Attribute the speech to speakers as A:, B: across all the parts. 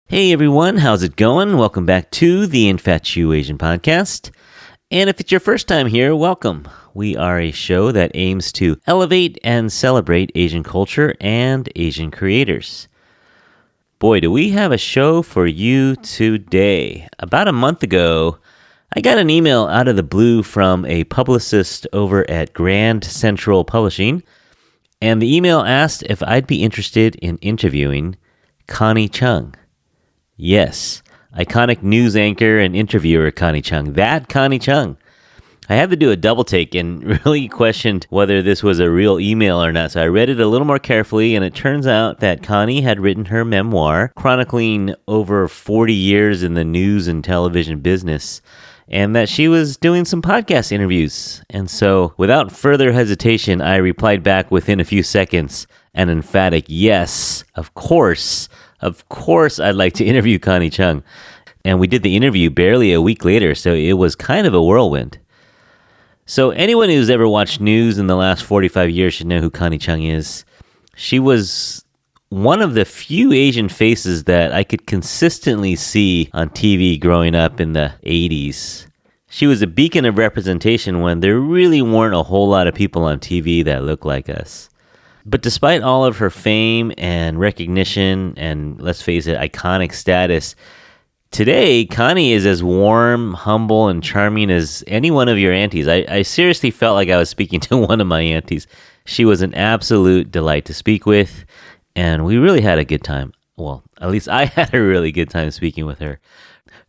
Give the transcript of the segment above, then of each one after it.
A: Hey everyone, how's it going? Welcome back to the InfatuAsian podcast. And if it's your first time here, welcome. We are a show that aims to elevate and celebrate Asian culture and Asian creators. Boy, do we have a show for you today. About a month ago, I got an email out of the blue from a publicist over at Grand Central Publishing, and the email asked if I'd be interested in interviewing Connie Chung. Yes, iconic news anchor and interviewer Connie Chung. That Connie Chung. I had to do a double take and really questioned whether this was a real email or not. So I read it a little more carefully, and it turns out that Connie had written her memoir chronicling over 40 years in the news and television business, and that she was doing some podcast interviews. And so without further hesitation, I replied back within a few seconds, an emphatic yes, of course. Of course, I'd like to interview Connie Chung. And we did the interview barely a week later, so it was kind of a whirlwind. So anyone who's ever watched news in the last 45 years should know who Connie Chung is. She was one of the few Asian faces that I could consistently see on TV growing up in the 80s. She was a beacon of representation when there really weren't a whole lot of people on TV that looked like us. But despite all of her fame and recognition and, let's face it, iconic status, today Connie is as warm, humble, and charming as any one of your aunties. I seriously felt like I was speaking to one of my aunties. She was an absolute delight to speak with, and we really had a good time. Well, at least I had a really good time speaking with her.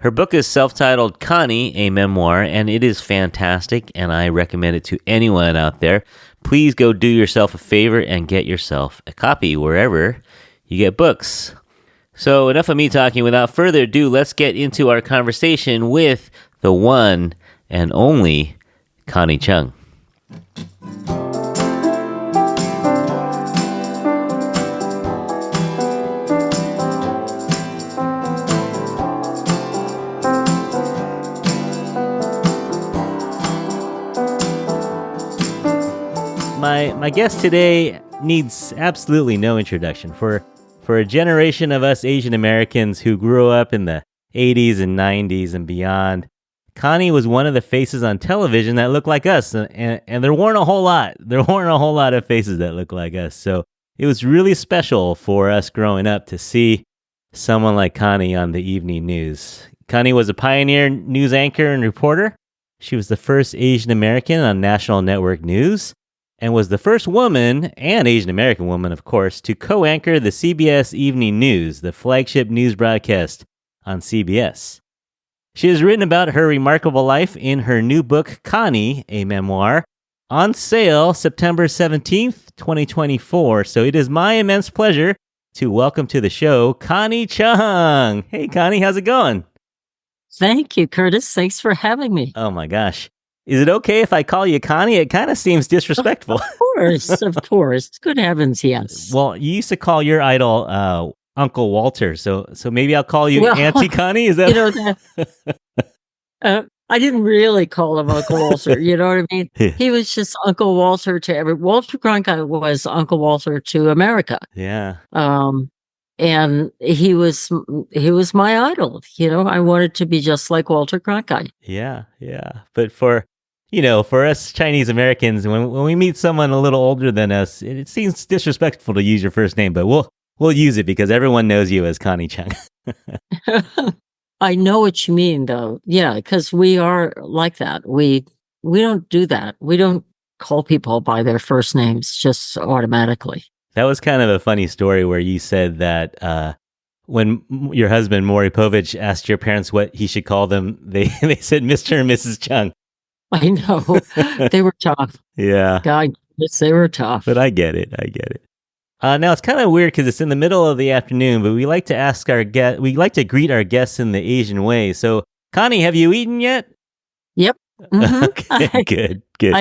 A: Her book is self-titled Connie, a Memoir, and it is fantastic, and I recommend it to anyone out there. Please go do yourself a favor and get yourself a copy wherever you get books. So enough of me talking. Without further ado, let's get into our conversation with the one and only Connie Chung. My guest today needs absolutely no introduction. For a generation of us Asian Americans who grew up in the 80s and 90s and beyond, Connie was one of the faces on television that looked like us, and there weren't a whole lot. There weren't a whole lot of faces that looked like us. So it was really special for us growing up to see someone like Connie on the evening news. Connie was a pioneer news anchor and reporter. She was the first Asian American on National Network News, and was the first woman, and Asian American woman, of course, to co-anchor the CBS Evening News, the flagship news broadcast on CBS. She has written about her remarkable life in her new book, Connie, a Memoir, on sale September 17th, 2024. So it is my immense pleasure to welcome to the show, Connie Chung. Hey, Connie, how's it going?
B: Thank you, Curtis. Thanks for having me.
A: Oh, my gosh. Is it okay if I call you Connie? It kind of seems disrespectful.
B: Of course. Good heavens, yes.
A: Well, you used to call your idol Uncle Walter, so maybe I'll call you Auntie Connie. Is that?
B: I didn't really call him Uncle Walter. You know what I mean? He was just Uncle Walter to every. Walter Cronkite was Uncle Walter to America.
A: Yeah.
B: And he was my idol. You know, I wanted to be just like Walter Cronkite.
A: Yeah. But for us Chinese Americans, when we meet someone a little older than us, it seems disrespectful to use your first name, but we'll use it because everyone knows you as Connie Chung.
B: I know what you mean, though. Yeah, because we are like that. We don't do that. We don't call people by their first names just automatically.
A: That was kind of a funny story where you said that when your husband, Maury Povich, asked your parents what he should call them, they said Mr. and Mrs. Chung.
B: I know. They were tough.
A: Yeah.
B: God, they were tough.
A: But I get it. Now, it's kind of weird because it's in the middle of the afternoon, but we like to greet our guests in the Asian way. So, Connie, have you eaten yet?
B: Yep. Mm-hmm.
A: Okay, good.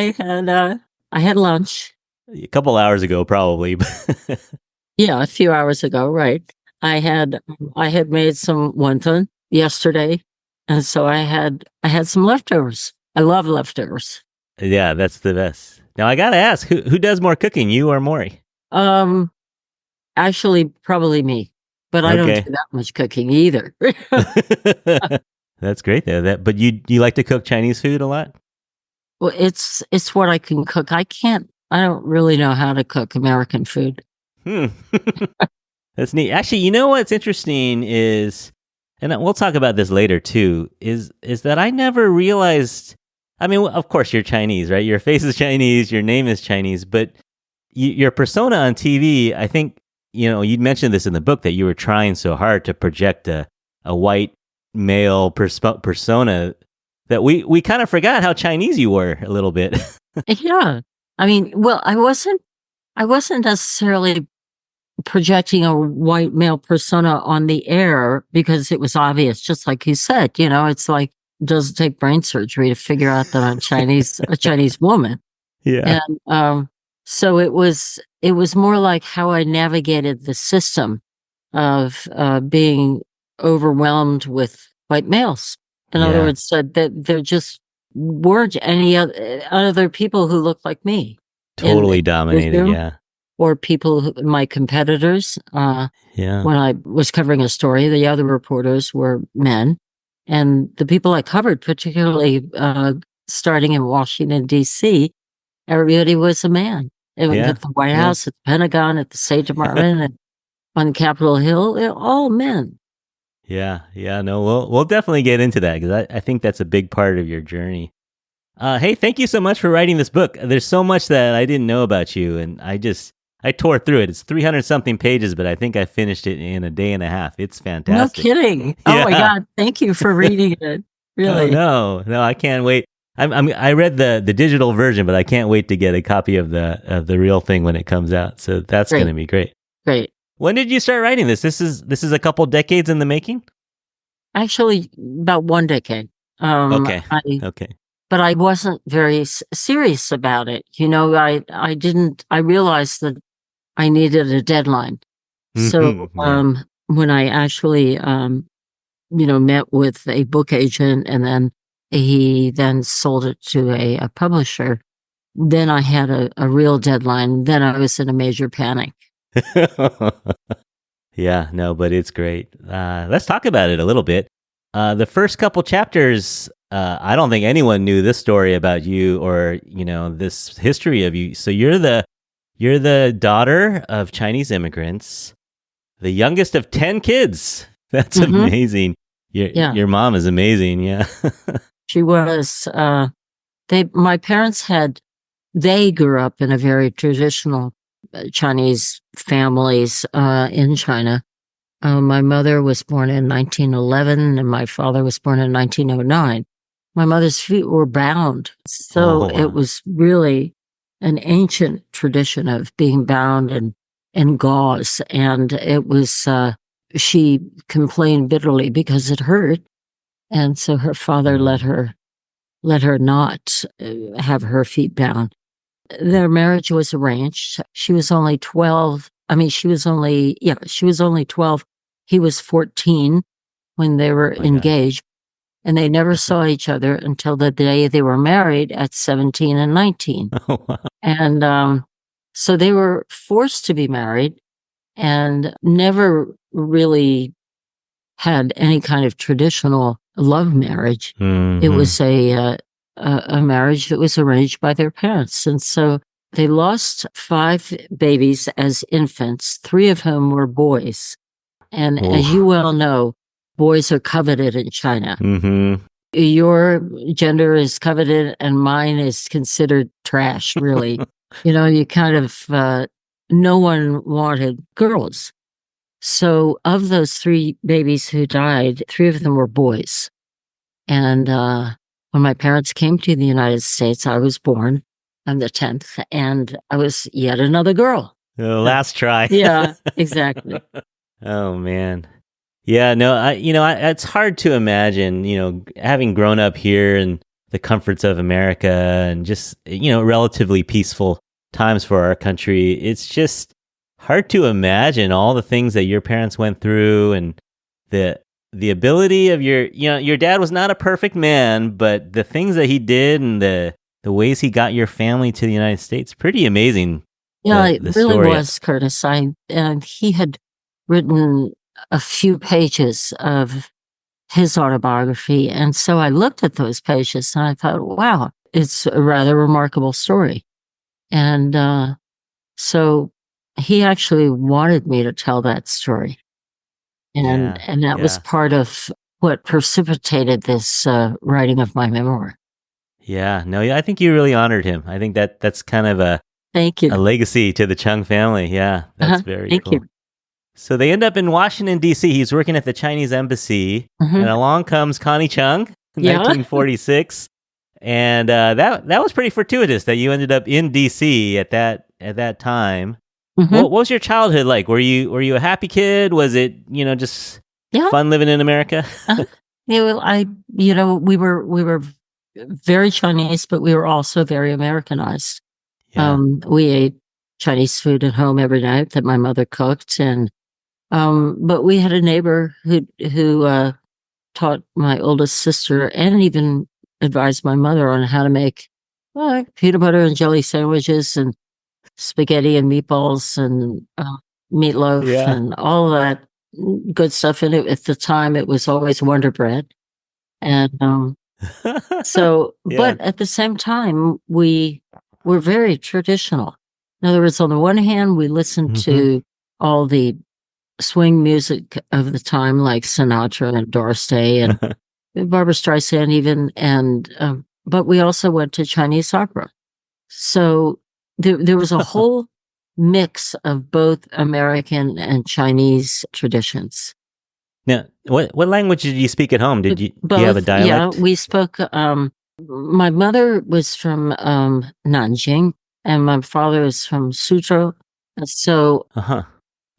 B: I had lunch.
A: A couple hours ago, probably.
B: Yeah, a few hours ago, right. I had made some wonton yesterday, and so I had some leftovers. I love leftovers.
A: Yeah, that's the best. Now I gotta ask, who does more cooking, you or Maury?
B: Actually, probably me. but I don't
A: Okay.
B: do that much cooking either.
A: That's great though. But you like to cook Chinese food a lot?
B: Well, it's what I can cook. I don't really know how to cook American food.
A: Hmm. That's neat. Actually, you know what's interesting is, and we'll talk about this later too, is that I never realized. I mean, of course, you're Chinese, right? Your face is Chinese, your name is Chinese, but your persona on TV, I think, you'd mentioned this in the book that you were trying so hard to project a white male persona that we kind of forgot how Chinese you were a little bit.
B: Yeah. I mean, well, I wasn't necessarily projecting a white male persona on the air because it was obvious, just like you said, it's like, it doesn't take brain surgery to figure out that I'm a Chinese woman.
A: Yeah.
B: And so it was more like how I navigated the system of being overwhelmed with white males. In other words, that there just weren't any other people who looked like me.
A: Totally dominated, yeah.
B: Or people, my competitors.
A: Yeah.
B: When I was covering a story, the other reporters were men. And the people I covered, particularly starting in Washington, D.C., everybody was a man.
A: Yeah.
B: At the White House, at the Pentagon, at the State Department, and on Capitol Hill, they're all men.
A: Yeah. No, we'll definitely get into that because I think that's a big part of your journey. Hey, thank you so much for writing this book. There's so much that I didn't know about you, and I tore through it. It's 300 something pages, but I think I finished it in a day and a half. It's fantastic.
B: No kidding. Oh my God. Thank you for reading it. Really.
A: Oh, no, I can't wait. I read the digital version, but I can't wait to get a copy of the real thing when it comes out. So that's going to be great.
B: Great.
A: When did you start writing this? This is a couple decades in the making?
B: Actually, about 1 decade.
A: Okay. Okay.
B: But I wasn't very serious about it. I realized that I needed a deadline. So, when I actually, met with a book agent and then he then sold it to a publisher, then I had a real deadline. Then I was in a major panic.
A: Yeah, no, but it's great. Let's talk about it a little bit. The first couple chapters, I don't think anyone knew this story about you or, this history of you. So you're the daughter of Chinese immigrants, the youngest of 10 kids. That's amazing. Your mom is amazing. Yeah.
B: She was, my parents they grew up in a very traditional Chinese families, in China. My mother was born in 1911 and my father was born in 1909. My mother's feet were bound. So it was really an ancient tradition of being bound in gauze. And it was, she complained bitterly because it hurt. And so her father let her not have her feet bound. Their marriage was arranged. She was only 12. She was only 12. He was 14 when they were engaged. And they never saw each other until the day they were married at 17 and 19.
A: Oh, wow.
B: And so they were forced to be married and never really had any kind of traditional love marriage. It was a marriage that was arranged by their parents. And so they lost 5 babies as infants, 3 of whom were boys. And as you well know, boys are coveted in China. Your gender is coveted and mine is considered trash, really. You kind of, no one wanted girls. So of those 3 babies who died, 3 of them were boys. And when my parents came to the United States, I was born on the 10th, and I was yet another girl.
A: The last try.
B: Yeah, exactly.
A: Oh, man. Yeah, no, it's hard to imagine, having grown up here in the comforts of America and just, relatively peaceful times for our country. It's just hard to imagine all the things that your parents went through and the ability of your dad was not a perfect man, but the things that he did and the ways he got your family to the United States, pretty amazing.
B: Yeah, it really was, Curtis. He had written a few pages of his autobiography. And so I looked at those pages and I thought, wow, it's a rather remarkable story. And so he actually wanted me to tell that story. And that was part of what precipitated this writing of my memoir.
A: Yeah, no, I think you really honored him. I think that's kind of a
B: Thank you.
A: A legacy to the Chung family. Yeah, that's very
B: Thank
A: cool.
B: you.
A: So they end up in Washington, D.C. He's working at the Chinese embassy, and along comes Connie Chung in 1946. And that was pretty fortuitous that you ended up in D.C. at that time. What was your childhood like? Were you a happy kid? Was it just fun living in America?
B: We were very Chinese, but we were also very Americanized.
A: Yeah.
B: We ate Chinese food at home every night that my mother cooked, and but we had a neighbor who taught my oldest sister and even advised my mother on how to make peanut butter and jelly sandwiches and spaghetti and meatballs and meatloaf and all that good stuff. And at the time, it was always Wonder Bread. And but at the same time, we were very traditional. In other words, on the one hand, we listened to all the swing music of the time, like Sinatra and Doris Day and Barbra Streisand even, but we also went to Chinese opera. So there was a whole mix of both American and Chinese traditions.
A: Now, what language did you speak at home? Do you have a dialect?
B: Yeah, we spoke. My mother was from Nanjing, and my father is from Suzhou. So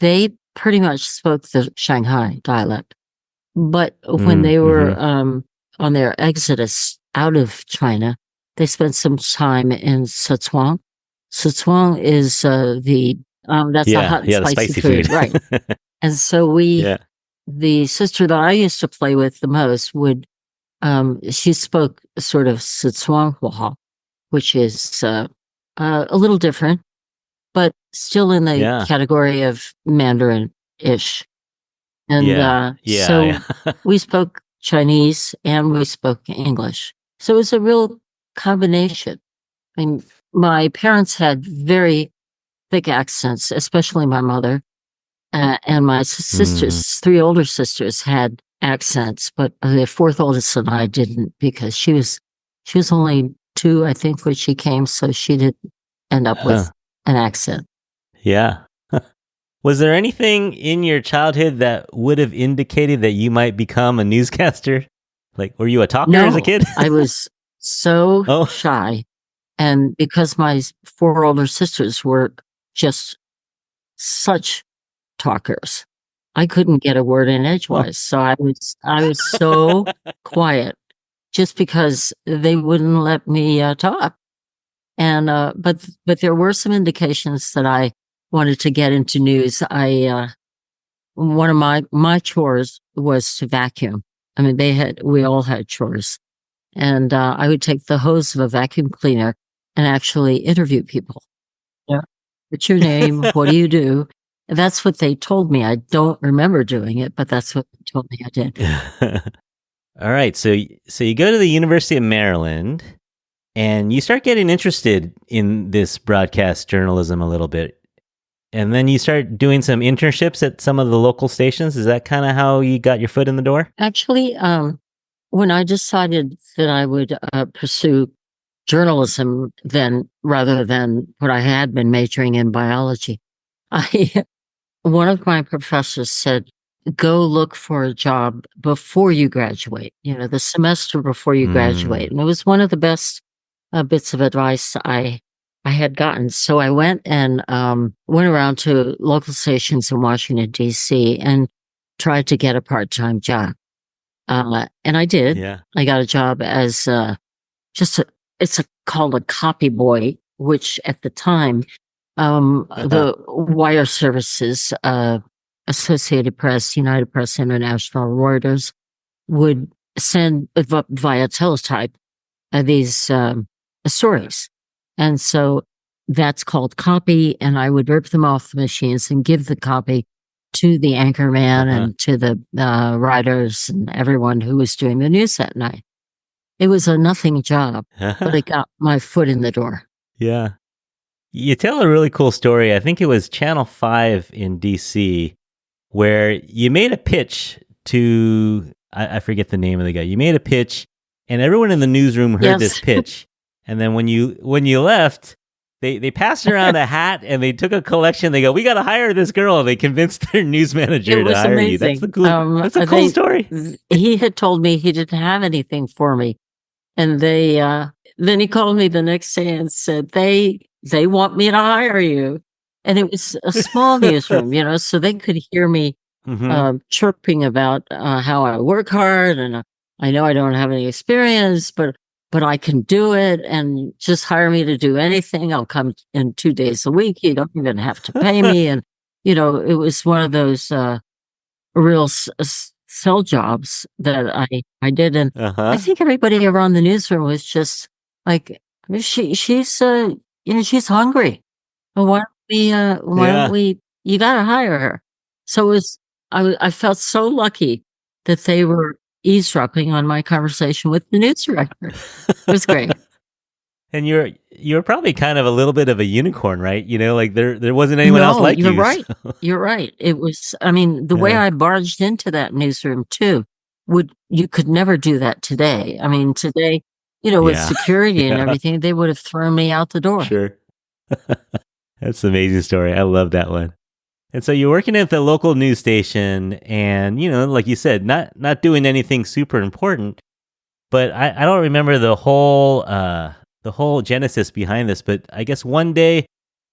B: they pretty much spoke the Shanghai dialect. But when they were on their exodus out of China, they spent some time in Sichuan. Sichuan is that's a hot and spicy food, right? And so the sister that I used to play with the most would, she spoke sort of Sichuanhua, which is a little different, but still in the category of Mandarin-ish. And we spoke Chinese and we spoke English. So it was a real combination. I mean, my parents had very thick accents, especially my mother. And my sisters, 3 older sisters, had accents, but the 4th oldest and I didn't, because she was only 2, I think, when she came, so she didn't end up with an accent.
A: Yeah. Was there anything in your childhood that would have indicated that you might become a newscaster? Like, were you a talker as a kid?
B: I was so shy. And because my 4 older sisters were just such talkers, I couldn't get a word in edgewise. So I was so quiet, just because they wouldn't let me talk. And but there were some indications that I wanted to get into news. One of my chores was to vacuum. I mean, we all had chores, and I would take the hose of a vacuum cleaner and actually interview people. Yeah, what's your name? What do you do? And that's what they told me. I don't remember doing it, but that's what they told me I did.
A: All right, so you go to the University of Maryland, and you start getting interested in this broadcast journalism a little bit. And then you start doing some internships at some of the local stations. Is that kind of how you got your foot in the door?
B: Actually, when I decided that I would pursue journalism then, rather than what I had been majoring in, biology, one of my professors said, go look for a job before you graduate, the semester before you graduate. And it was one of the best bits of advice I had gotten. So I went and went around to local stations in Washington, D.C. and tried to get a part-time job. And I did.
A: Yeah.
B: I got a job as it's called a copy boy, which at the time, the wire services, Associated Press, United Press International, Reuters, would send via teletype these stories. And so that's called copy, and I would rip them off the machines and give the copy to the anchorman
A: Uh-huh.
B: and to the writers and everyone who was doing the news that night. It was a nothing job, but it got my foot in the door.
A: Yeah. You tell a really cool story. I think it was Channel 5 in DC where you made a pitch to, I forget the name of the guy. You made a pitch and everyone in the newsroom heard
B: Yes.
A: this pitch. And then when you left, they passed around a hat and they took a collection. They go, "We got to hire this girl." They convinced their news manager to hire you. That's the cool. That's a cool story.
B: He had told me he didn't have anything for me, and then he called me the next day and said they want me to hire you, and it was a small newsroom, so they could hear me chirping about how I work hard and I know I don't have any experience, but I can do it, and just hire me to do anything. I'll come in 2 days a week. You don't even have to pay me. And, it was one of those real sell jobs that I did. And I think everybody around the newsroom was just like, she's hungry. Well, why don't we, you got to hire her. So it was, I felt so lucky that they were eavesdropping on my conversation with the news director. It was great.
A: And you're probably kind of a little bit of a unicorn, right? Like there wasn't anyone else like you.
B: You're right. You're right. It was, the way I barged into that newsroom too, you could never do that today. Today, with security and everything, they would have thrown me out the door.
A: Sure. That's an amazing story. I love that one. And so you're working at the local news station and, like you said, not doing anything super important, but I don't remember the whole genesis behind this, but I guess one day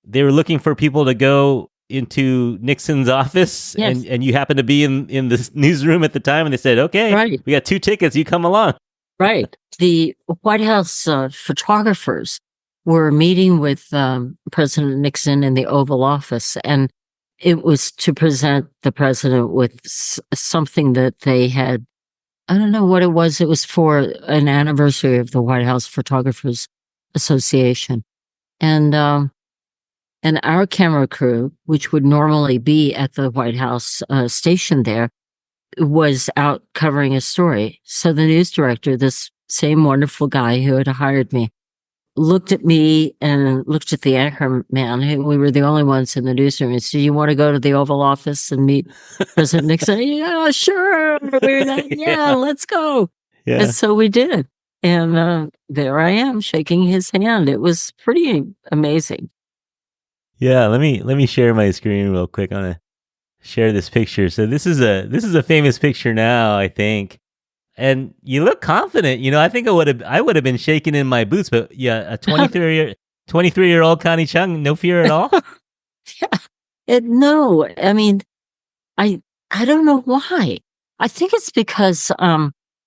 A: they were looking for people to go into Nixon's office and you happened to be in this newsroom at the time and they said, okay, we got 2 tickets, you come along.
B: Right. The White House photographers were meeting with President Nixon in the Oval Office, and it was to present the president with something that they had. I don't know what it was. It was for an anniversary of the White House Photographers Association. And our camera crew, which would normally be at the White House station there, was out covering a story. So the news director, this same wonderful guy who had hired me, looked at me and looked at the anchor man. We were the only ones in the newsroom. He said, "You want to go to the Oval Office and meet President Nixon?" Yeah, sure. Let's go. Yeah. And so we did. And there I am shaking his hand. It was pretty amazing.
A: Yeah, let me share my screen real quick. I want to share this picture. So this is a famous picture now, I think. And you look confident. I think I would have been shaking in my boots, but yeah, a 23-year-old Connie Chung, no fear at all.
B: No, I don't know why. I think it's because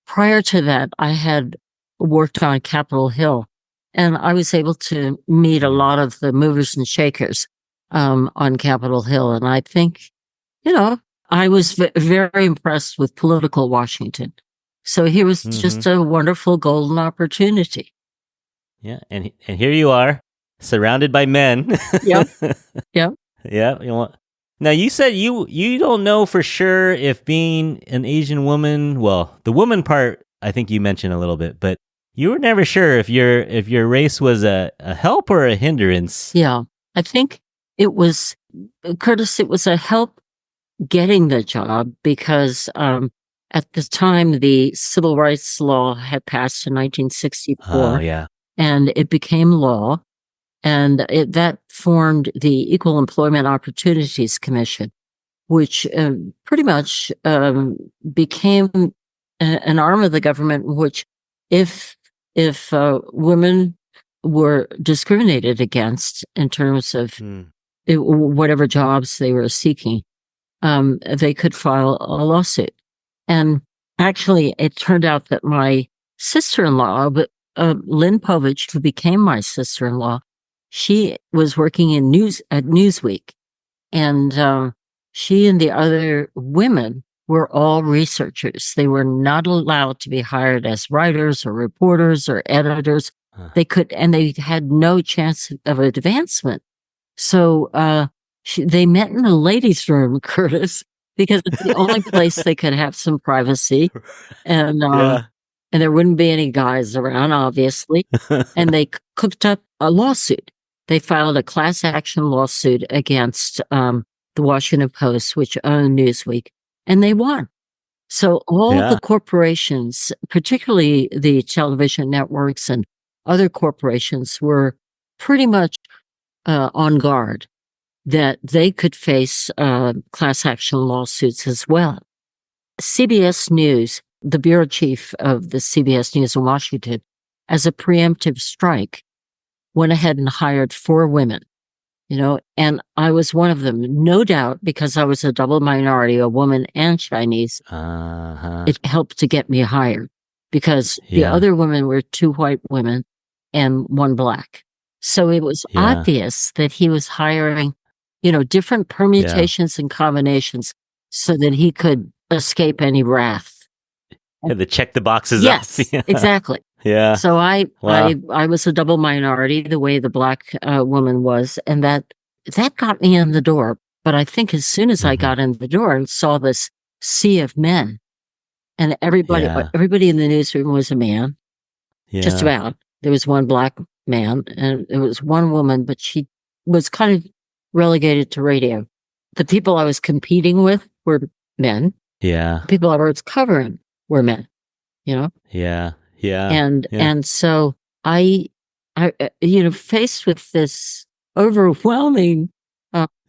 B: prior to that, I had worked on Capitol Hill, and I was able to meet a lot of the movers and shakers on Capitol Hill, and I think, I was very impressed with political Washington. So here was just a wonderful golden opportunity.
A: Yeah, and here you are, surrounded by men.
B: Yep.
A: Yeah. Now you said you don't know for sure if being an Asian woman, well, the woman part I think you mentioned a little bit, but you were never sure if your race was a help or a hindrance.
B: Yeah, I think it was, Curtis. It was a help getting the job because at the time, the civil rights law had passed in 1964.
A: Oh, yeah.
B: And it became law. And that formed the Equal Employment Opportunities Commission, which pretty much became an arm of the government, which if women were discriminated against in terms of whatever jobs they were seeking, they could file a lawsuit. And actually, it turned out that my sister-in-law, Lynn Povich, who became my sister-in-law, she was working at Newsweek. And she and the other women were all researchers. They were not allowed to be hired as writers or reporters or editors. They had no chance of advancement. So They met in the ladies' room, Curtis, because it's the only place they could have some privacy, and there wouldn't be any guys around, obviously. And they cooked up a lawsuit. They filed a class action lawsuit against the Washington Post, which owned Newsweek, and they won. So all the corporations, particularly the television networks and other corporations, were pretty much on guard that they could face class action lawsuits as well. CBS News, the bureau chief of the CBS News in Washington, as a preemptive strike, went ahead and hired 4 women, and I was one of them, no doubt, because I was a double minority, a woman and Chinese. It helped to get me hired because the other women were 2 white women and 1 black. So it was obvious that he was hiring, different permutations and combinations so that he could escape any wrath.
A: To check the boxes
B: yes,
A: off.
B: Exactly.
A: Yeah.
B: So I was a double minority the way the black woman was, and that got me in the door. But I think as soon as I got in the door and saw this sea of men, and everybody in the newsroom was a man, just about. There was 1 black man, and there was 1 woman, but she was kind of relegated to radio. The people I was competing with were men.
A: Yeah.
B: The people I was covering were men.
A: Yeah. Yeah.
B: And so I faced with this overwhelming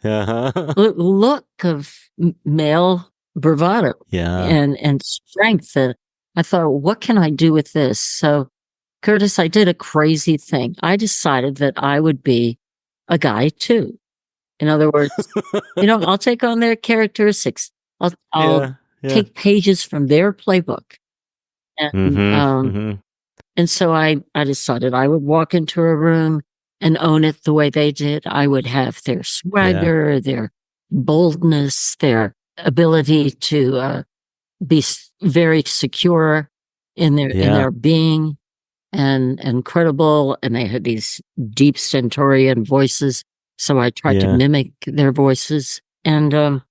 B: look of male bravado and strength. I thought, what can I do with this? So, Curtis, I did a crazy thing. I decided that I would be a guy too. In other words, I'll take on their characteristics. I'll take pages from their playbook. And, and so I decided I would walk into a room and own it the way they did. I would have their swagger, their boldness, their ability to be very secure in their being and credible. And they had these deep stentorian voices. So I tried to mimic their voices. And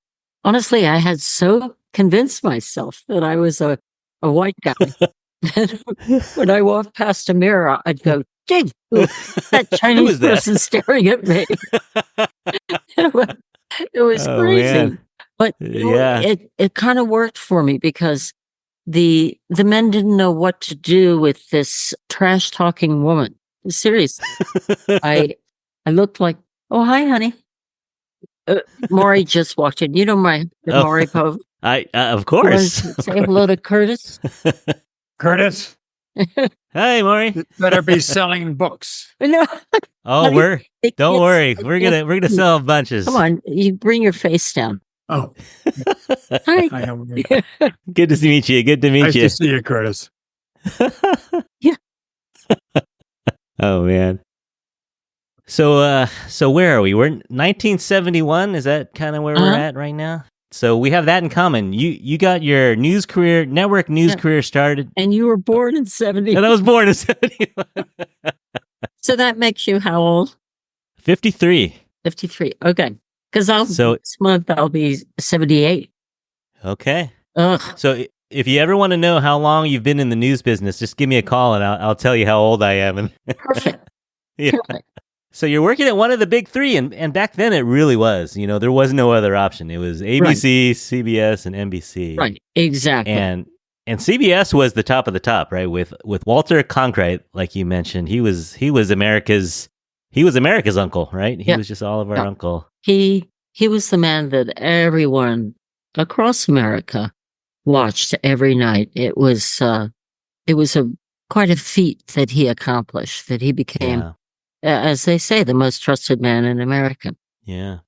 B: honestly, I had so convinced myself that I was a white guy. When I walked past a mirror, I'd go, "Gee, that Chinese person staring at me." It was crazy. Man. But it kind of worked for me because the men didn't know what to do with this trash talking woman. Seriously. I looked like, "Oh, hi, honey." Maury just walked in. Maury Pove.
A: Of course.
B: Say hello to Curtis.
C: Curtis.
A: Hey, Maury.
C: You better be selling books.
B: No.
A: Oh, don't worry. We're gonna sell bunches.
B: Come on, you bring your face down.
C: Oh.
B: Hi.
A: Good to meet you. Good to meet you.
C: Nice to see you, Curtis.
B: Yeah.
A: Oh man. So where are we? We're in 1971. Is that kind of where we're at right now? So we have that in common. You got your network news career started.
B: And you were born in 70.
A: And I was born in 71.
B: So that makes you how old?
A: 53.
B: 53. Okay. Because this month I'll be 78.
A: Okay.
B: Ugh.
A: So if you ever want to know how long you've been in the news business, just give me a call and I'll tell you how old I am.
B: Perfect.
A: Yeah.
B: Perfect.
A: So you're working at one of the big 3, and back then it really was. There was no other option. It was ABC, CBS, and NBC.
B: Right, exactly.
A: And CBS was the top of the top, right? With Walter Cronkite, like you mentioned, he was America's uncle, right? He was just all of our uncle.
B: He was the man that everyone across America watched every night. It was quite a feat that he accomplished. That he became. As they say, the most trusted man in America.
A: Yeah.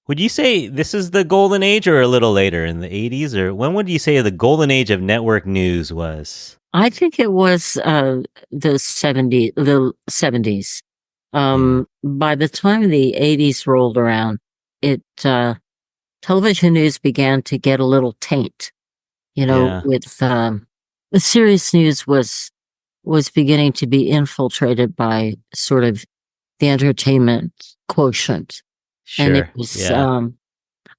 A: Would you say this is the golden age or a little later in the 80s? Or when would you say the golden age of network news was?
B: I think it was the 70s. By the time the 80s rolled around, television news began to get a little taint. With the serious news was beginning to be infiltrated by sort of the entertainment quotient. And it
A: Sure.
B: was,
A: Yeah.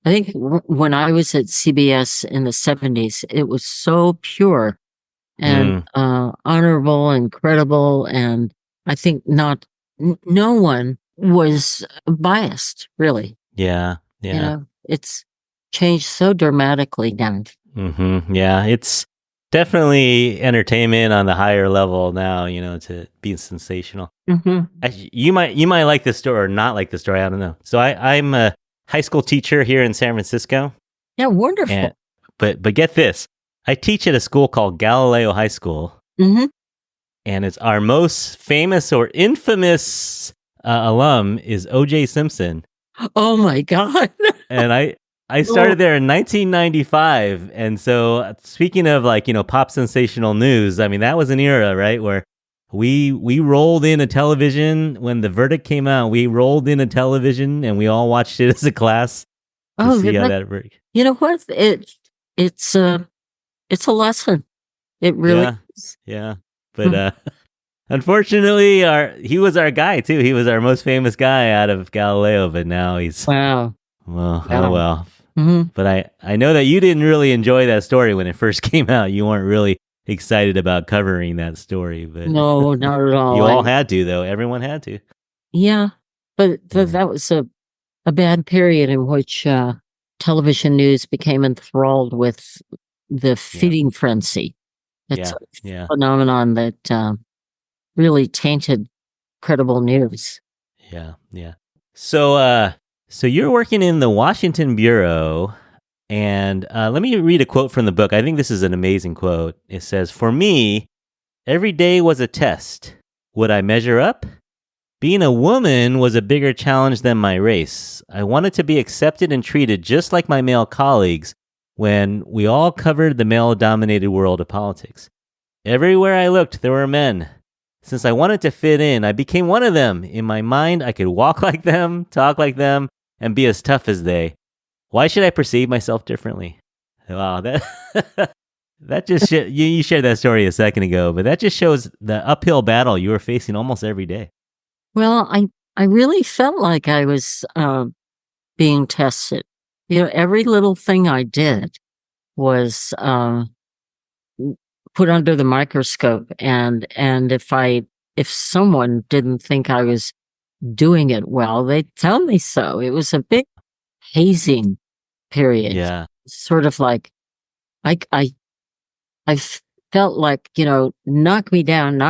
B: I think when I was at CBS in the 70s, it was so pure and
A: Mm,
B: honorable and credible. And I think no one was biased, really.
A: yeah.
B: You
A: Yeah.
B: know, it's changed so dramatically now.
A: Yeah. It's definitely entertainment on the higher level now, to be sensational.
B: Hmm.
A: Actually, you might like this story or not like the story. I don't know. So I'm a high school teacher here in San Francisco.
B: Yeah,
A: And
B: wonderful.
A: but get this. I teach at a school called Galileo High School.
B: Hmm.
A: And it's our most famous or infamous alum is O.J. Simpson,
B: Oh my God.
A: and I
B: Oh,
A: started there in 1995. And so, speaking of pop sensational news, I mean that was an era, right, where we rolled in a television when the verdict came out. We rolled in a television and we all watched it as a class to
B: oh,
A: see how that worked.
B: you know what? It's it's a lesson. It really
A: Yeah,
B: is.
A: yeah, but
B: Mm.
A: unfortunately, he was our guy too. He was our most famous guy out of Galileo, but now he's
B: Wow.
A: well, oh
B: Wow.
A: well.
B: Hmm.
A: But I know that you didn't really enjoy that story when it first came out. You weren't really excited about covering that story, but
B: No, not at all.
A: you all had to, though. Everyone had to.
B: Yeah, but
A: Yeah,
B: that was a bad period in which television news became enthralled with the
A: yeah,
B: feeding frenzy. It's
A: yeah,
B: a
A: yeah,
B: phenomenon that really tainted credible news.
A: yeah. So you're working in the Washington bureau, and let me read a quote from the book. I think this is an amazing quote. It says, "For me, every day was a test. Would I measure up? Being a woman was a bigger challenge than my race. I wanted to be accepted and treated just like my male colleagues when we all covered the male-dominated world of politics. Everywhere I looked, there were men. Since I wanted to fit in, I became one of them. In my mind, I could walk like them, talk like them, and be as tough as they. Why should I perceive myself differently?" Wow, that that just you shared that story a second ago, but that just shows the uphill battle you were facing almost every day.
B: Well, I really felt like I was being tested. You know, every little thing I did was put under the microscope, and if someone didn't think I was doing it well, they'd tell me so. It was a big hazing period,
A: Yeah.
B: sort of like I I I felt like, knock me down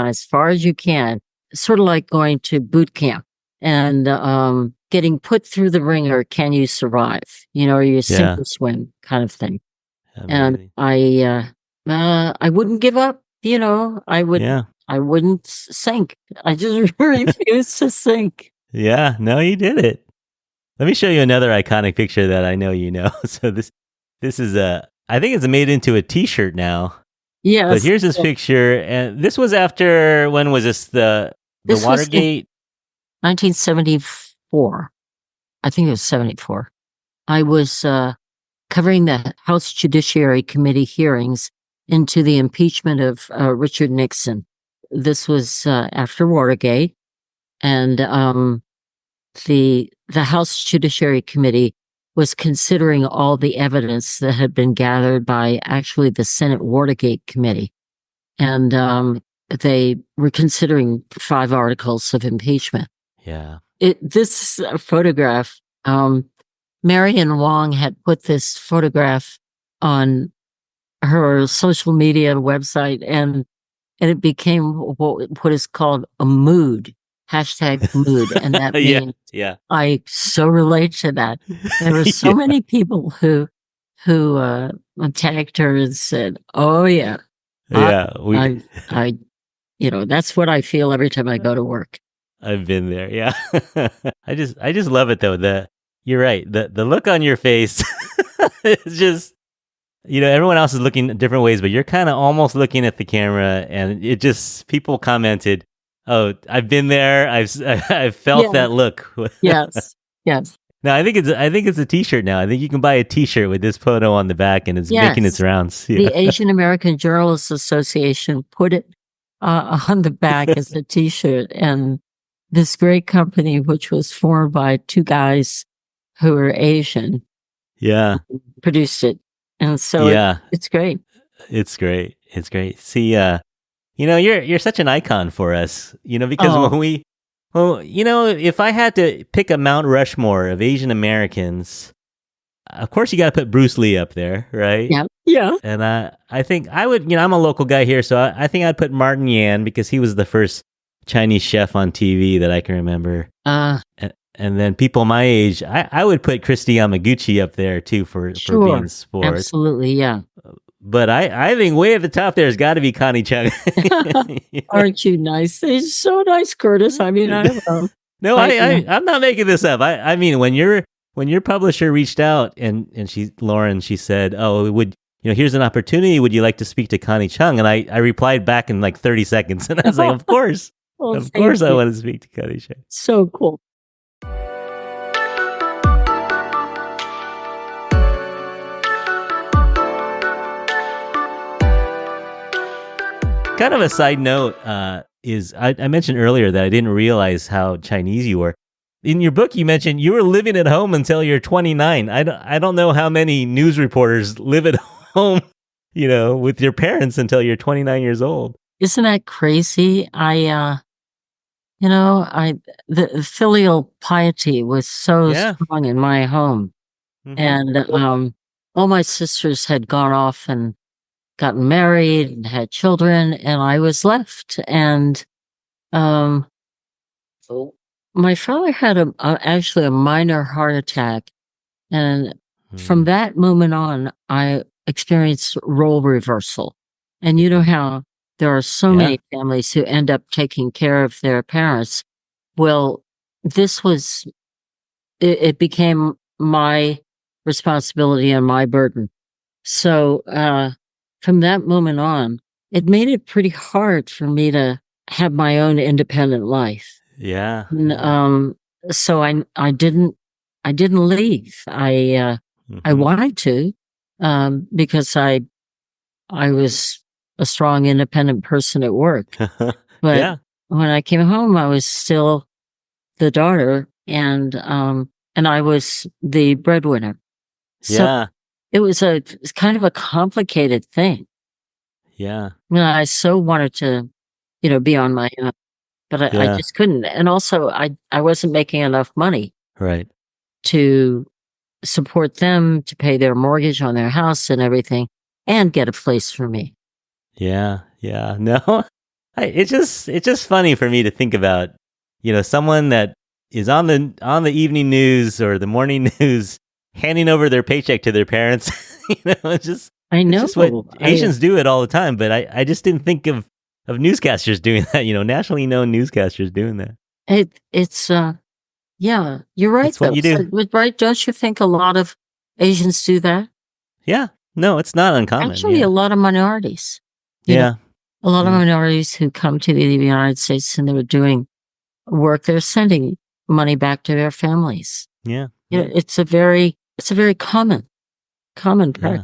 B: as far as you can, sort of like going to boot camp and getting put through the ringer. Can you survive? Or you sink
A: Yeah.
B: or swim kind of thing. And
A: Amazing.
B: I wouldn't give up.
A: Yeah.
B: I wouldn't sink. I just refused to sink.
A: Yeah. No, you did it. Let me show you another iconic picture that I know you know. So this is I think it's made into a T-shirt now. But
B: Yes,
A: here's this picture, and this was after, when was this, the
B: this was in
A: Watergate?
B: 1974. I think it was 74. I was covering the House Judiciary Committee hearings into the impeachment of Richard Nixon. This was after Watergate, and the House Judiciary Committee was considering all the evidence that had been gathered by actually the Senate Watergate Committee, and they were considering 5 articles of impeachment.
A: Yeah.
B: This photograph, Marion Wong had put this photograph on her social media website, and it became what is called a mood, #mood. And that
A: Yeah.
B: means
A: Yeah.
B: I so relate to that. There were so
A: Yeah.
B: many people who tagged her and said, "Oh yeah, I,
A: Yeah.
B: I, that's what I feel every time I go to work."
A: I've been there. Yeah. I just love it though. You're right. The look on your face is just, everyone else is looking different ways, but you're kind of almost looking at the camera, and it just, people commented, "Oh, I've been there. I've felt
B: Yeah.
A: that look."
B: Yes. Yes.
A: No, I think it's a T-shirt now. I think you can buy a T-shirt with this photo on the back, and it's making its
B: Yes.
A: rounds.
B: The
A: Yeah.
B: Asian American Journalists Association put it on the back as a T-shirt, and this great company, which was formed by two guys who were Asian,
A: Yeah.
B: produced it. And so
A: Yeah.
B: it's great.
A: It's great. It's great. See, you're such an icon for us, because
B: Oh.
A: if I had to pick a Mount Rushmore of Asian Americans, of course you got to put Bruce Lee up there, right?
B: Yeah. Yeah.
A: And I think I would, I'm a local guy here, so I think I'd put Martin Yan because he was the first Chinese chef on TV that I can remember. And then people my age, I would put Christy Yamaguchi up there too for being sport.
B: Absolutely, yeah.
A: But I think way at the top there has got to be Connie Chung.
B: Aren't you nice? They're so nice, Curtis. I mean, I don't know.
A: No, I'm not making this up. I mean, when your publisher reached out and Lauren, she said, "Oh, here's an opportunity. Would you like to speak to Connie Chung?" And I replied back in like 30 seconds, and I was like, "Of course, of course, I want to speak to Connie Chung."
B: So cool.
A: Kind of a side note is I mentioned earlier that I didn't realize how Chinese you were. In your book, you mentioned you were living at home until you're 29. I don't know how many news reporters live at home, with your parents until you're 29 years old.
B: Isn't that crazy? The filial piety was so strong in my home. Mm-hmm. And all my sisters had gone off and gotten married and had children, and I was left. And my father had actually a minor heart attack, and from that moment on, I experienced role reversal. And you know how there are so many families who end up taking care of their parents. Well, it became my responsibility and my burden. So from that moment on, it made it pretty hard for me to have my own independent life.
A: Yeah.
B: And, so I didn't leave. I wanted to, because I was a strong, independent person at work. But when I came home, I was still the daughter, and I was the breadwinner. So it was kind of a complicated thing.
A: Yeah.
B: I so wanted to, be on my own, but I just couldn't. And also I wasn't making enough money.
A: Right.
B: To support them, to pay their mortgage on their house and everything, and get a place for me.
A: Yeah. Yeah. No, it's just funny for me to think about, someone that is on the evening news or the morning news handing over their paycheck to their parents. It's just,
B: I know.
A: It's just what Asians do it all the time, but I just didn't think of newscasters doing that, nationally known newscasters doing that.
B: It's yeah, you're right.
A: That's what you do.
B: Right? Don't you think a lot of Asians do that?
A: Yeah. No, it's not uncommon.
B: Actually, a lot of minorities. A lot of minorities who come to the United States and they're doing work, they're sending money back to their families.
A: Yeah.
B: It's a very common practice.
A: Yeah.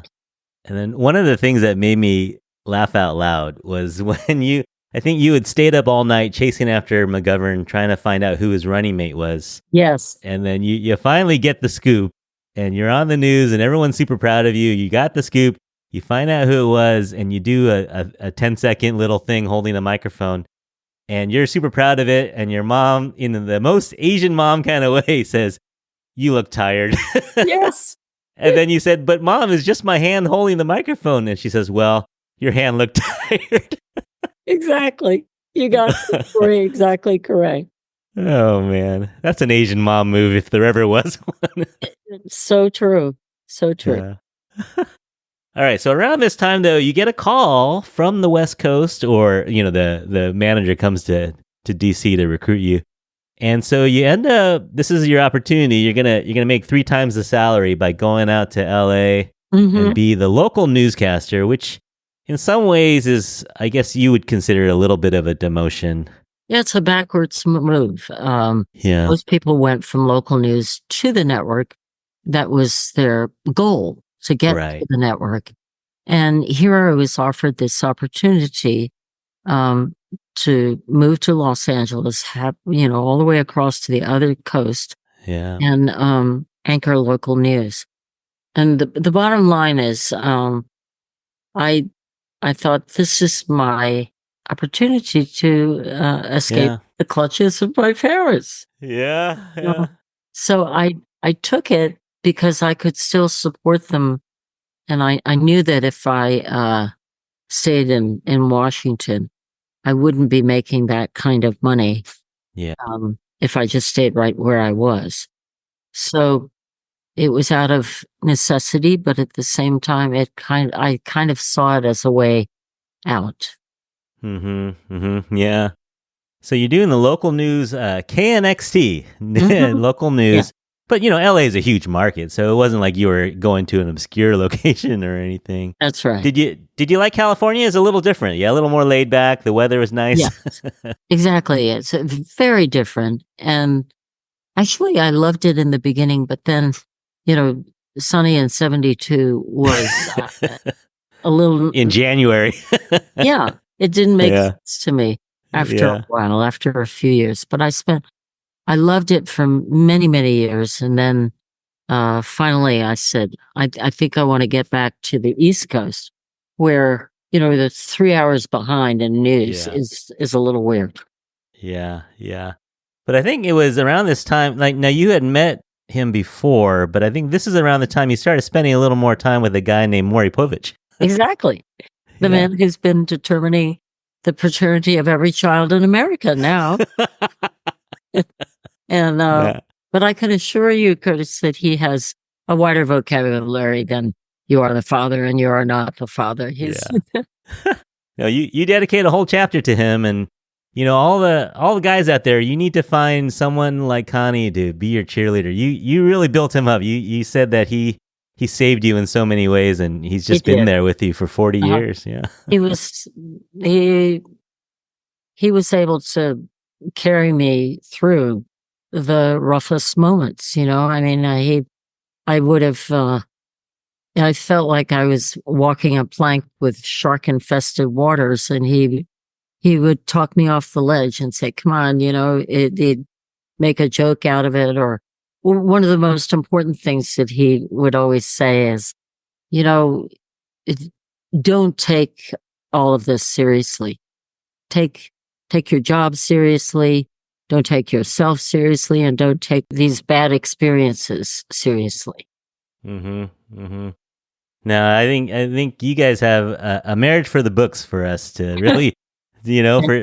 A: And then one of the things that made me laugh out loud was when I think you had stayed up all night chasing after McGovern, trying to find out who his running mate was.
B: Yes.
A: And then you finally get the scoop, and you're on the news, and everyone's super proud of you. You got the scoop. You find out who it was, and you do a 10-second little thing holding a microphone, and you're super proud of it. And your mom, in the most Asian mom kind of way, says, "You look tired."
B: Yes.
A: And then you said, "But Mom, it's just my hand holding the microphone." And she says, "Well, your hand looked tired."
B: Exactly. You got the story exactly correct.
A: Oh, man. That's an Asian mom move if there ever was one.
B: So true. So true.
A: Yeah. All right. So around this time, though, you get a call from the West Coast, or, the manager comes to DC to recruit you. And so you end up, this is your opportunity. You're gonna make 3 times the salary by going out to LA and be the local newscaster, which in some ways is, I guess you would consider a little bit of a demotion.
B: Yeah, it's a backwards move. Most people went from local news to the network. That was their goal, to get to the network. And here I was offered this opportunity to move to Los Angeles, all the way across to the other coast,
A: Yeah.
B: and anchor local news. And the bottom line is, I thought this is my opportunity to escape
A: Yeah.
B: the clutches of my parents.
A: Yeah.
B: You know? So I took it because I could still support them, and I knew that if I stayed in Washington, I wouldn't be making that kind of money
A: Yeah.
B: if I just stayed right where I was. So it was out of necessity, but at the same time, I kind of saw it as a way out.
A: Yeah. So you're doing the local news, KNXT, local news.
B: Yeah.
A: But, LA is a huge market, so it wasn't like you were going to an obscure location or anything.
B: That's right.
A: Did you like California? It's a little different. Yeah, a little more laid back. The weather was nice.
B: Yeah, exactly. It's very different. And actually, I loved it in the beginning, but then, sunny in 72 was a little...
A: In January.
B: Yeah, it didn't make
A: Yeah.
B: sense to me after
A: Yeah.
B: a while, after a few years. But I loved it for many, many years. And then finally I said, I think I want to get back to the East Coast, where, the 3 hours behind in news
A: Yeah.
B: is a little weird.
A: Yeah, yeah. But I think it was around this time, like, now you had met him before, but I think this is around the time you started spending a little more time with a guy named Maury Povich.
B: Exactly. The man who's been determining the paternity of every child in America now. And, but I can assure you, Curtis, that he has a wider vocabulary than "you are the father" and "you are not the father."
A: No, you dedicate a whole chapter to him, and all the guys out there. You need to find someone like Connie to be your cheerleader. You really built him up. You said that he saved you in so many ways, and he's just been there with you for 40 years. Yeah,
B: he was able to carry me through the roughest moments. I mean, I would have. I felt like I was walking a plank with shark-infested waters, and he would talk me off the ledge and say, "Come on, he'd make a joke out of it." Or one of the most important things that he would always say is, don't take all of this seriously. Take your job seriously. Don't take yourself seriously, and don't take these bad experiences seriously.
A: No, I think you guys have a marriage for the books for us to really,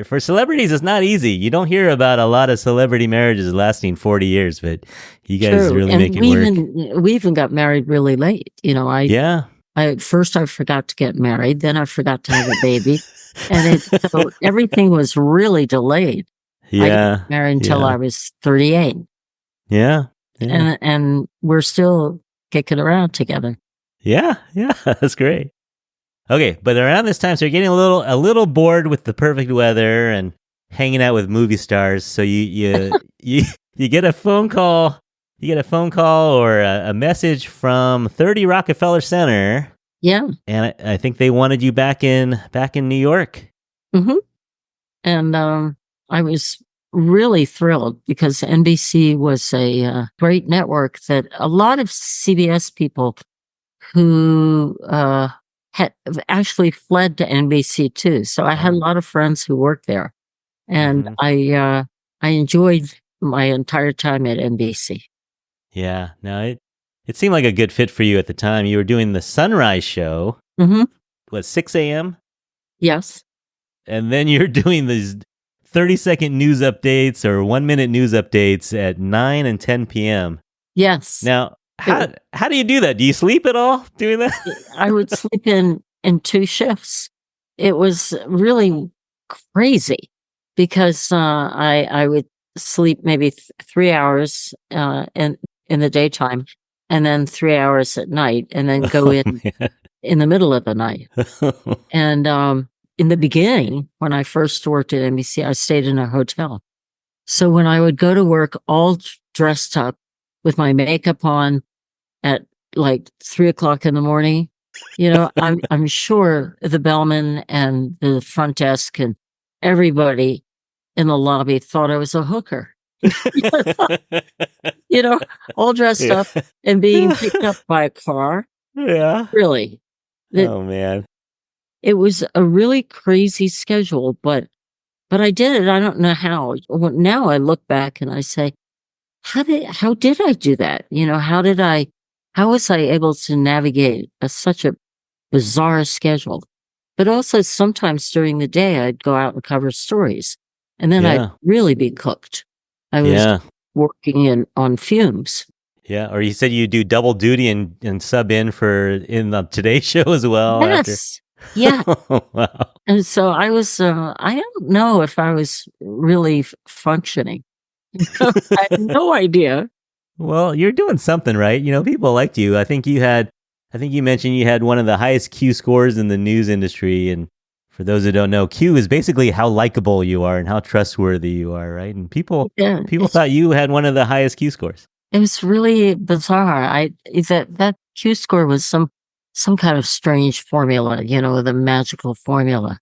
A: for celebrities, it's not easy. You don't hear about a lot of celebrity marriages lasting 40 years, but you guys really make it work.
B: We even got married really late. At first I forgot to get married, then I forgot to have a baby, and so everything was really delayed.
A: Yeah,
B: I didn't get married until I was 38.
A: Yeah.
B: And we're still kicking around together.
A: Yeah, that's great. Okay, but around this time, so you're getting a little bored with the perfect weather and hanging out with movie stars. So you get a phone call. You get a phone call or a message from 30 Rockefeller Center.
B: Yeah,
A: and I think they wanted you back in New York.
B: Mm-hmm. And I was really thrilled because NBC was a great network that a lot of CBS people who had actually fled to NBC too. So I had a lot of friends who worked there, and I enjoyed my entire time at NBC.
A: Yeah, no, it seemed like a good fit for you at the time. You were doing the Sunrise show.
B: Mm-hmm.
A: What, 6 a.m.?
B: Yes.
A: And then you're doing these 30-second news updates or 1-minute news updates at 9 and 10 p.m.
B: Yes.
A: Now, how do you do that? Do you sleep at all doing that?
B: I would sleep in 2 shifts. It was really crazy because I would sleep maybe 3 hours in the daytime, and then 3 hours at night, and then go in the middle of the night. And in the beginning, when I first worked at NBC, I stayed in a hotel. So when I would go to work all dressed up with my makeup on at like 3:00 in the morning, I'm sure the bellman and the front desk and everybody in the lobby thought I was a hooker. You know, all dressed
A: Yeah.
B: up and being picked up by a car.
A: Yeah.
B: Really.
A: Oh man.
B: It was a really crazy schedule, but I did it. I don't know how. Now I look back and I say, how did I do that? You know, how was I able to navigate such a bizarre schedule? But also sometimes during the day, I'd go out and cover stories, and then I'd
A: Yeah.
B: really be cooked. I was
A: Yeah.
B: working on fumes.
A: Yeah. Or you said you do double duty and sub in the Today Show as well.
B: Yes. Yeah.
A: Wow.
B: And so I was, I don't know if I was really functioning. I had no idea.
A: Well, you're doing something right. You know, people liked you. I think you mentioned you had one of the highest Q scores in the news industry. And for those who don't know, Q is basically how likable you are and how trustworthy you are, right? And people thought you had one of the highest Q scores.
B: It was really bizarre. That Q score was some kind of strange formula, you know, the magical formula.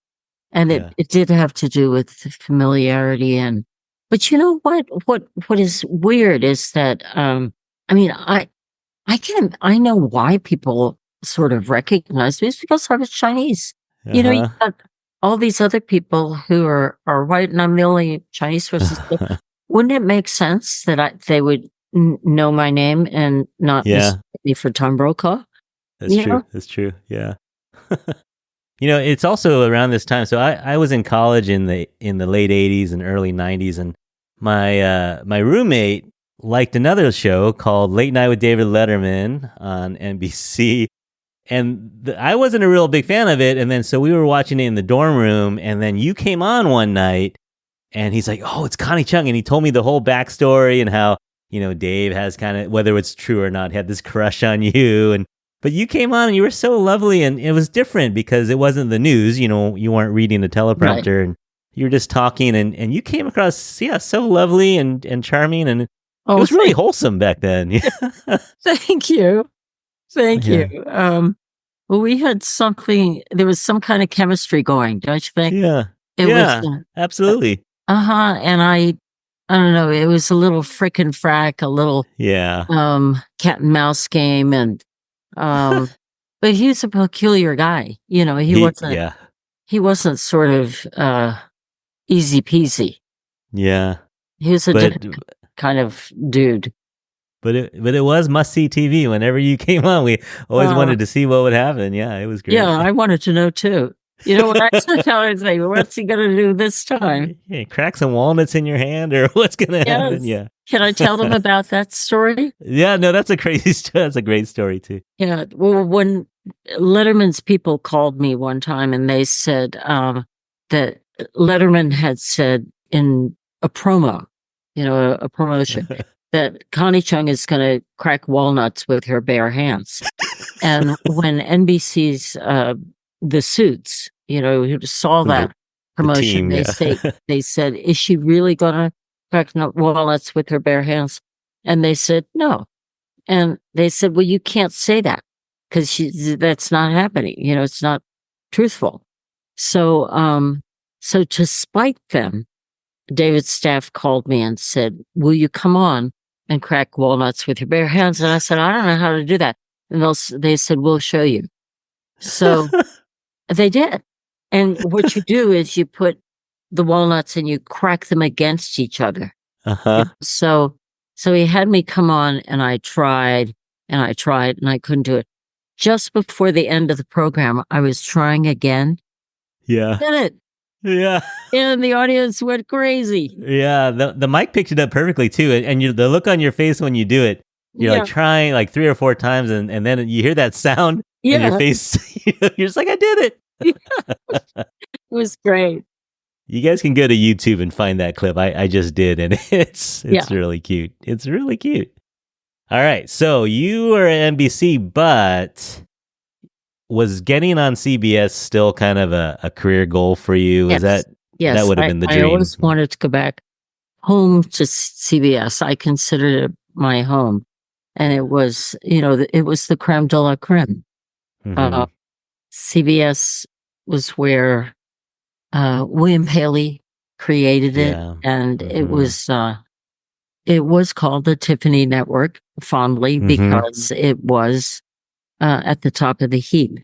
B: And it did have to do with familiarity but you know what is weird is that I mean I know why people sort of recognize me. It's because I was Chinese. You know, you got all these other people who are white and I'm the only Chinese person. Wouldn't it make sense that they would know my name and not mistake me for Tom Brokaw?
A: That's true. That's true. Yeah. You know, it's also around this time. So I was in college in the late 80s and early 90s, and my roommate liked another show called Late Night with David Letterman on NBC. And I wasn't a real big fan of it. And then so we were watching it in the dorm room, and then you came on one night and he's like, "Oh, it's Connie Chung." And he told me the whole backstory and how, you know, Dave has kind of, whether it's true or not, had this crush on you. But you came on and you were so lovely, and it was different because it wasn't the news, you know, you weren't reading the teleprompter, and you were just talking, and you came across, so lovely and charming, and it was really wholesome back then.
B: Thank you. Thank you. Well, we had there was some kind of chemistry going, don't you think?
A: Yeah.
B: It was,
A: absolutely.
B: And I don't know, it was a little frickin' frack, a little, cat and mouse game. And, but he was a peculiar guy. You know, he wasn't sort of, easy peasy.
A: Yeah.
B: He was a different kind of dude.
A: But it was must-see TV. Whenever you came on, we always wanted to see what would happen. Yeah, it was great.
B: Yeah, I wanted to know too. You know, when I sit down and say, what's he going to do this time?
A: Hey, crack some walnuts in your hand, or what's going to happen? Yeah.
B: Can I tell them about that story?
A: Yeah, no, that's a crazy story. That's a great story too.
B: Yeah. Well, when Letterman's people called me one time and they said that Letterman had said in a promo, you know, a promotion, that Connie Chung is going to crack walnuts with her bare hands. And when NBC's The Suits, you know, who saw that promotion, they said, "Is she really going to crack walnuts with her bare hands?" And they said, "No." And they said, "Well, you can't say that because that's not happening. You know, it's not truthful." So, so to spite them, David's staff called me and said, "Will you come on and crack walnuts with your bare hands?" And I said, "I don't know how to do that." And they said, "We'll show you." So they did. And what you do is you put the walnuts and you crack them against each other. So he had me come on, and I tried and I couldn't do it. Just before the end of the program, I was trying again.
A: Yeah.
B: Did it.
A: Yeah.
B: And the audience went crazy.
A: Yeah. The mic picked it up perfectly too. And the look on your face when you do it, you're like trying like 3 or 4 times, and then you hear that sound in your face. You're just like, "I did it."
B: It was great.
A: You guys can go to YouTube and find that clip. I just did, and it's really cute. It's really cute. All right. So you were at NBC, but was getting on CBS still kind of a career goal for you?
B: Yes.
A: That would have been the dream?
B: I always wanted to go back home to CBS. I considered it my home. And it was, you know, it was the creme de la creme. CBS was where William Paley created it,
A: Yeah.
B: and
A: Mm-hmm.
B: it was called the Tiffany Network fondly
A: Mm-hmm.
B: because it was at the top of the heap,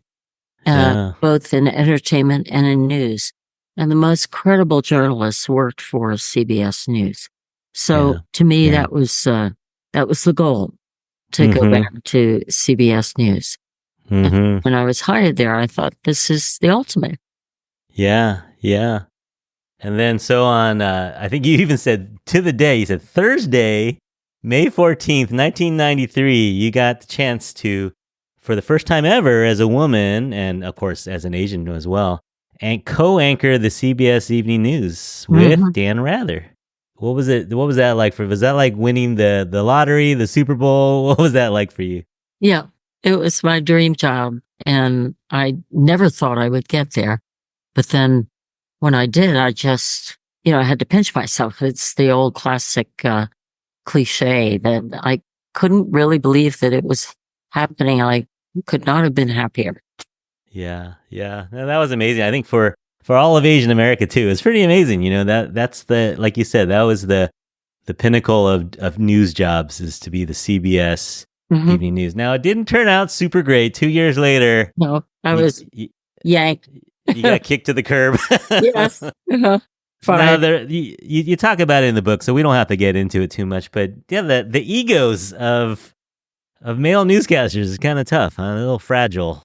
A: Yeah.
B: both in entertainment and in news. And the most credible journalists worked for CBS News.
A: Yeah.
B: So to me,
A: Yeah.
B: that was the goal, to go
A: Mm-hmm.
B: back to CBS News. And
A: Mm-hmm.
B: when I was hired there, I thought this is the ultimate.
A: Yeah. Yeah. And then so on, I think you even said to the day, you said Thursday, May 14th, 1993, you got the chance to, for the first time ever as a woman, and of course as an Asian as well, and co-anchor the CBS Evening News with
B: Mhm.
A: Dan Rather. What was it? What was that like for? Was that like winning the lottery, the Super Bowl? What was that like for you?
B: Yeah, it was my dream job, and I never thought I would get there. But then when I did, I just, I had to pinch myself. It's the old classic cliche that I couldn't really believe that it was happening. I could not have been happier.
A: Yeah, yeah. No, that was amazing. I think for all of Asian America too, it's pretty amazing. That's the, like you said, that was the pinnacle of news jobs, is to be the CBS
B: Hmm.
A: Evening News. Now it didn't turn out super great. 2 years later,
B: No, I
A: you,
B: was
A: you,
B: yanked.
A: you got kicked to the curb.
B: Yes. Uh-huh.
A: Now
B: Fine.
A: you talk about it in the book, so we don't have to get into it too much. But yeah, the egos of male newscasters is kind of tough, huh? A little fragile.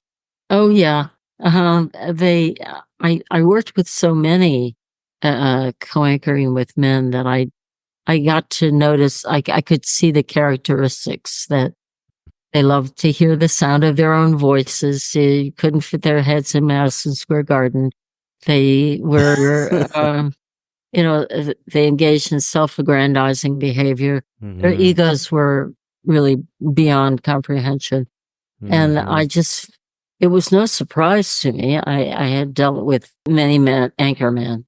B: Oh yeah. I worked with so many co-anchoring with men that I got to notice. I could see the characteristics that they loved to hear the sound of their own voices. They couldn't fit their heads in Madison Square Garden. They were, they engaged in self-aggrandizing behavior. Their
A: Mm-hmm.
B: egos were really beyond comprehension. And
A: Mm-hmm.
B: it was no surprise to me. I had dealt with many men, anchormen,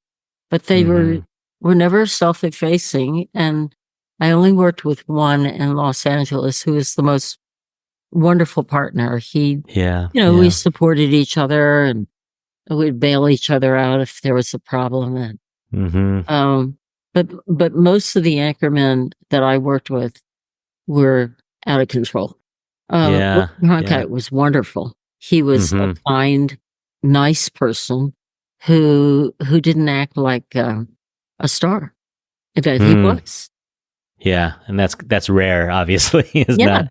B: but they
A: Mm-hmm.
B: were never self-effacing. And I only worked with one in Los Angeles who was the most wonderful partner.
A: Yeah.
B: We
A: Yeah.
B: supported each other and we'd bail each other out if there was a problem. And
A: Mm-hmm.
B: but most of the anchormen that I worked with were out of control.
A: Yeah. Yeah.
B: Cronkite was wonderful. He was a
A: Mm-hmm.
B: kind, nice person who didn't act like a star that he
A: Mm.
B: was.
A: Yeah. And that's rare, obviously, is
B: Yeah,
A: not.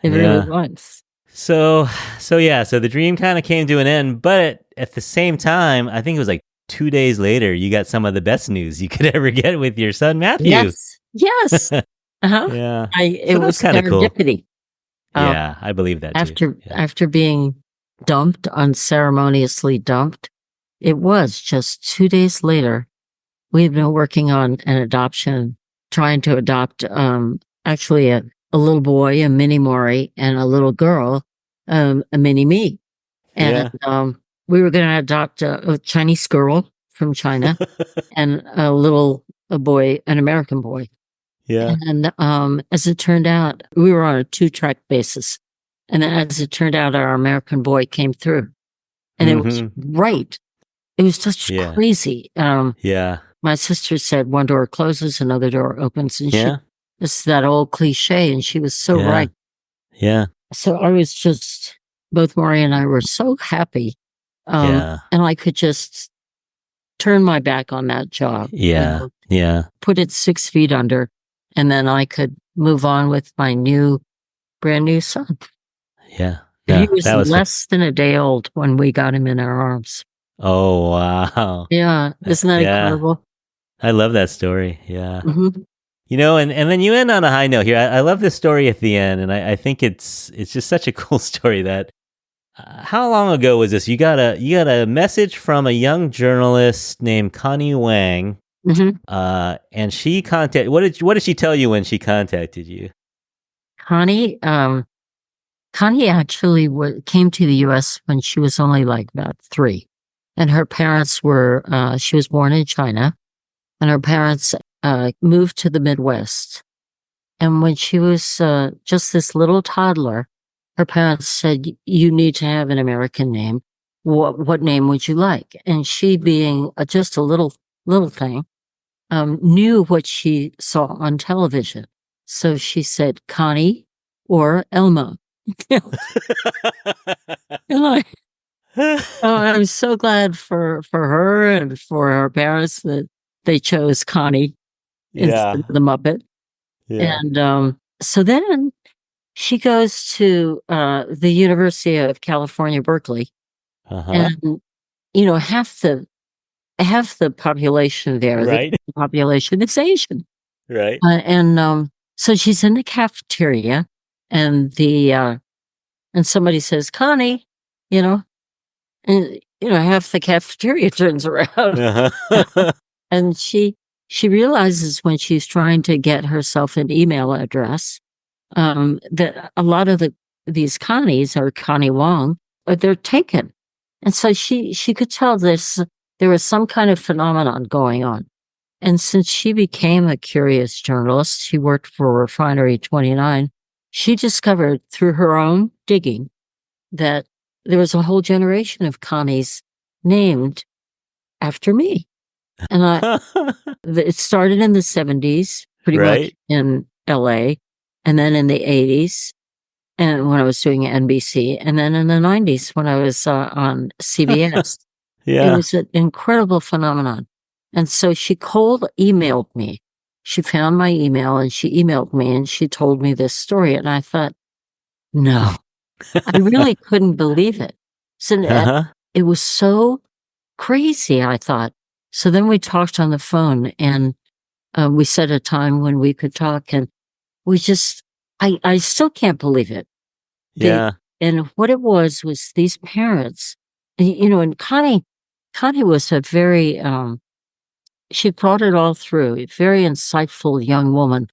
B: it really
A: Yeah.
B: was.
A: So yeah, so the dream kind of came to an end, but at the same time, I think it was like 2 days later, you got some of the best news you could ever get with your son Matthew.
B: Yes, yes. Uh-huh.
A: Yeah.
B: It
A: So that's
B: was
A: kind of cool.
B: serendipity. Um,
A: Yeah, I believe that too.
B: after
A: Yeah.
B: after being dumped, unceremoniously dumped, it was just 2 days later. We had been working on an adoption, trying to adopt actually a little boy, a mini Maury, and a little girl, a mini me. And
A: Yeah.
B: we were going to adopt a Chinese girl from China and a boy, an American boy.
A: Yeah.
B: And as it turned out, we were on a 2-track basis. And as it turned out, our American boy came through. And it was
A: Mm-hmm.
B: right. It was just
A: Yeah.
B: crazy.
A: Yeah.
B: My sister said one door closes, another door opens. And
A: Yeah.
B: it's that old cliche. And she was so
A: Yeah.
B: right.
A: Yeah.
B: So I was just, both Maury and I were so happy.
A: Yeah.
B: And I could just turn my back on that job,
A: Yeah. Yeah.
B: put it 6 feet under, and then I could move on with my brand new son.
A: Yeah.
B: He
A: Yeah.
B: was
A: That was
B: less than a day old when we got him in our arms.
A: Oh, wow.
B: Yeah. Isn't that
A: Yeah.
B: incredible?
A: I love that story. Yeah.
B: Mm-hmm.
A: And then you end on a high note here. I love this story at the end, and I think it's just such a cool story. That how long ago was this? You got a message from a young journalist named Connie Wang,
B: Mm-hmm.
A: and she contacted. What did she tell you when she contacted you?
B: Connie actually came to the U.S. when she was only like about 3. And her parents she was born in China, and her parents moved to the Midwest. And when she was just this little toddler, her parents said, "You need to have an American name." what name would you like? And she, being just a little thing, knew what she saw on television. So she said Connie or Elma. And I'm so glad for her and for her parents that they chose Connie instead of the Muppet.
A: Yeah.
B: And so then she goes to the University of California, Berkeley, and half the population there,
A: Right.
B: the population is Asian,
A: Right.
B: and so she's in the cafeteria, and and somebody says Connie, and half the cafeteria turns around. And she realizes when she's trying to get herself an email address, that a lot of these Connies, or Connie Wong, they're taken. And so she could tell there was some kind of phenomenon going on. And since she became a curious journalist, she worked for Refinery 29, she discovered through her own digging that there was a whole generation of Connies named after me. And it started in the 70s, pretty much in LA, and then in the 80s, and when I was doing NBC, and then in the 90s when I was on CBS. It was an incredible phenomenon. And so she emailed me. She found my email and she emailed me and she told me this story. And I thought, no, I really couldn't believe it. So it was so crazy, I thought. So then we talked on the phone, and we set a time when we could talk, and I still can't believe it. And what it was these parents, and Connie was a very, she brought it all through, a very insightful young woman.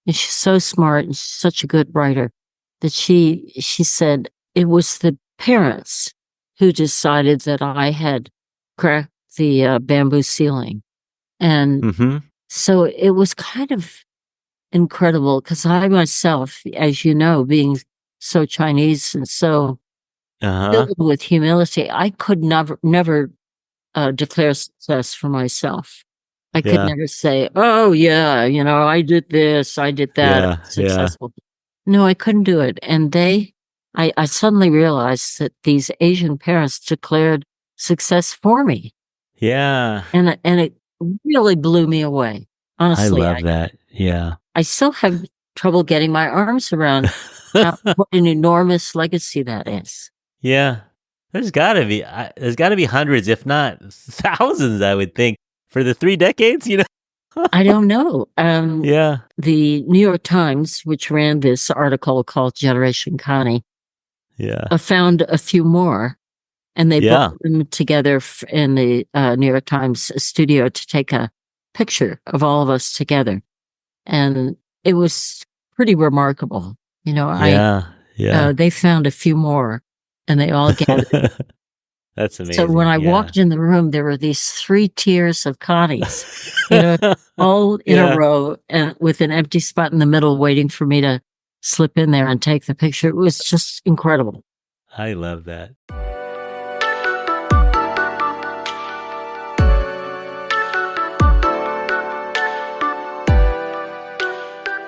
B: And she's so smart and she's such a good writer that she said it was the parents who decided that I had cracked the bamboo ceiling. And so it was kind of incredible because I myself, as you know, being so Chinese and so filled with humility, I could never declare success for myself. I could never say, oh yeah, I did this, I did that, successful. No, I couldn't do it. And I suddenly realized that these Asian parents declared success for me.
A: Yeah.
B: And it really blew me away. Honestly.
A: I love that. Yeah.
B: I still have trouble getting my arms around what an enormous legacy that is.
A: Yeah. There's got to be hundreds, if not thousands, I would think, for the 3 decades,
B: I don't know.
A: The
B: New York Times, which ran this article called Generation Connie, found a few more, and they brought them together in the New York Times studio to take a picture of all of us together. And it was pretty remarkable. They found a few more, and they all gathered.
A: That's amazing.
B: So when I walked in the room, there were these 3 tiers of Connies, all in a row, and with an empty spot in the middle waiting for me to slip in there and take the picture. It was just incredible.
A: I love that.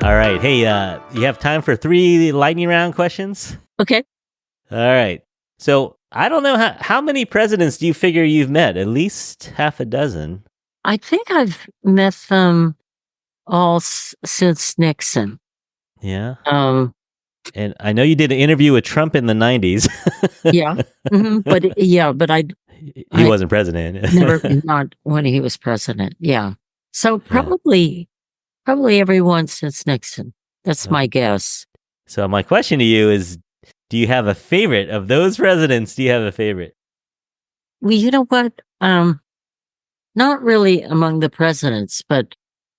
A: All right. Hey, you have time for 3 lightning round questions?
B: Okay.
A: All right. So I don't know how many presidents do you figure you've met? At least half a dozen.
B: I think I've met them all since Nixon.
A: Yeah. And I know you did an interview with Trump in the 90s.
B: Yeah. But
A: he wasn't president.
B: not when he was president. Yeah. So probably everyone since Nixon. That's my guess.
A: So my question to you is, do you have a favorite of those presidents? Do you have a favorite?
B: Well, you know what? Not really among the presidents, but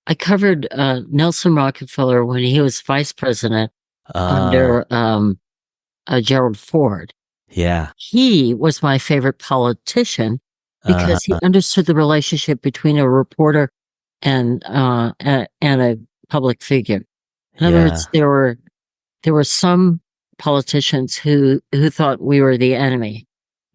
B: I covered Nelson Rockefeller when he was vice president under Gerald Ford.
A: Yeah.
B: He was my favorite politician because he understood the relationship between a reporter and a public figure. In other words, there were some politicians who thought we were the enemy,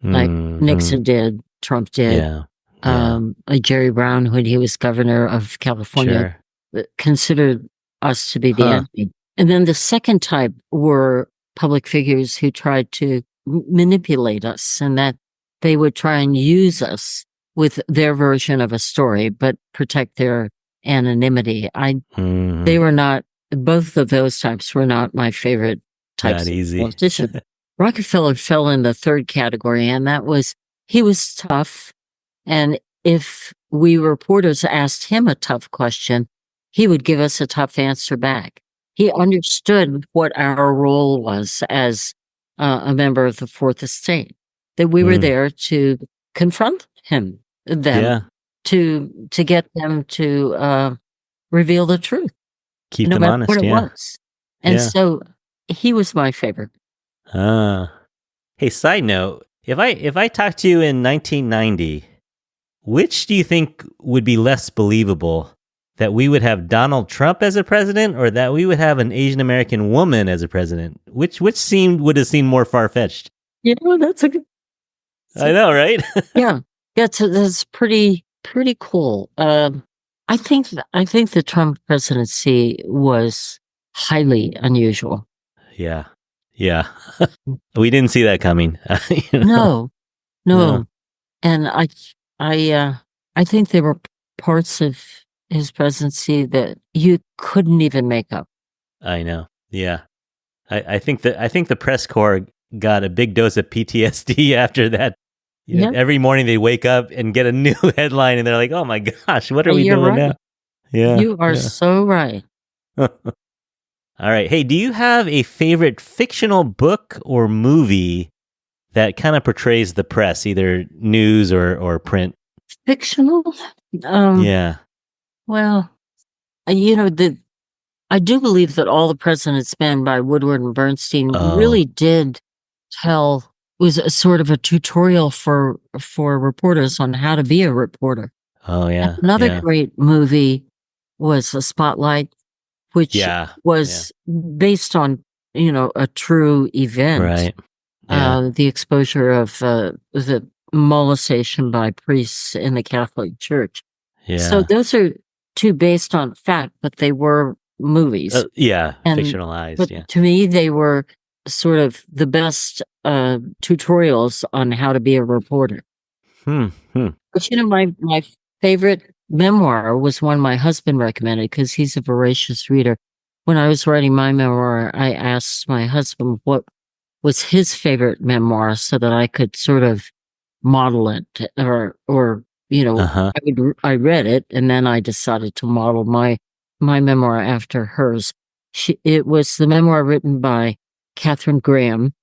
B: like
A: Mhm.
B: Nixon did, Trump did,
A: Yeah. Yeah.
B: Jerry Brown, when he was governor of California,
A: Sure.
B: considered us to be the
A: Huh.
B: enemy. And then the second type were public figures who tried to manipulate us, and that they would try and use us with their version of a story, but protect their anonymity.
A: Mhm.
B: They were not, both of those types were not my favorite types
A: Not
B: of
A: easy.
B: politician. Rockefeller fell in the third category, and that was, he was tough. And if we reporters asked him a tough question, he would give us a tough answer back. He understood what our role was as a member of the Fourth Estate, that we were
A: Mm.
B: there to confront them,
A: Yeah.
B: to get them to reveal the truth,
A: Keep
B: no
A: them
B: matter
A: honest.
B: what it
A: Yeah.
B: was. And
A: Yeah.
B: so he was my favorite.
A: Hey, side note, if I talked to you in 1990, which do you think would be less believable? That we would have Donald Trump as a president, or that we would have an Asian American woman as a president? Which would have seemed more far fetched?
B: You know, that's a good.
A: I know, right?
B: Yeah, that's pretty cool. I think the Trump presidency was highly unusual.
A: Yeah. We didn't see that coming. You know?
B: No, and I think there were parts of his presidency that you couldn't even make up.
A: I know. Yeah. I think the press corps got a big dose of PTSD after that. You know,
B: Yeah.
A: every morning they wake up and get a new headline, and they're like, "Oh my gosh, what are we
B: You're
A: doing
B: right.
A: now?" Yeah.
B: You are so right.
A: All right. Hey, do you have a favorite fictional book or movie that kind of portrays the press, either news or print?
B: Fictional?
A: Yeah.
B: Well, you know, I do believe that All the President's Men by Woodward and Bernstein
A: Oh.
B: really did was a sort of a tutorial for reporters on how to be a reporter.
A: Oh, yeah.
B: Another
A: Yeah.
B: great movie was A Spotlight, which
A: Yeah.
B: was based on, a true event.
A: Right. Yeah.
B: The exposure of the molestation by priests in the Catholic Church.
A: Yeah.
B: So those are two based on fact, but they were movies.
A: Yeah.
B: And-
A: Fictionalized.
B: But
A: Yeah.
B: to me, they were sort of the best tutorials on how to be a reporter.
A: Hmm.
B: But my favorite memoir was one my husband recommended because he's a voracious reader. When I was writing my memoir, I asked my husband what was his favorite memoir so that I could sort of model it, or
A: Uh-huh.
B: I read it and then I decided to model my memoir after hers. It was the memoir written by Catherine Graham.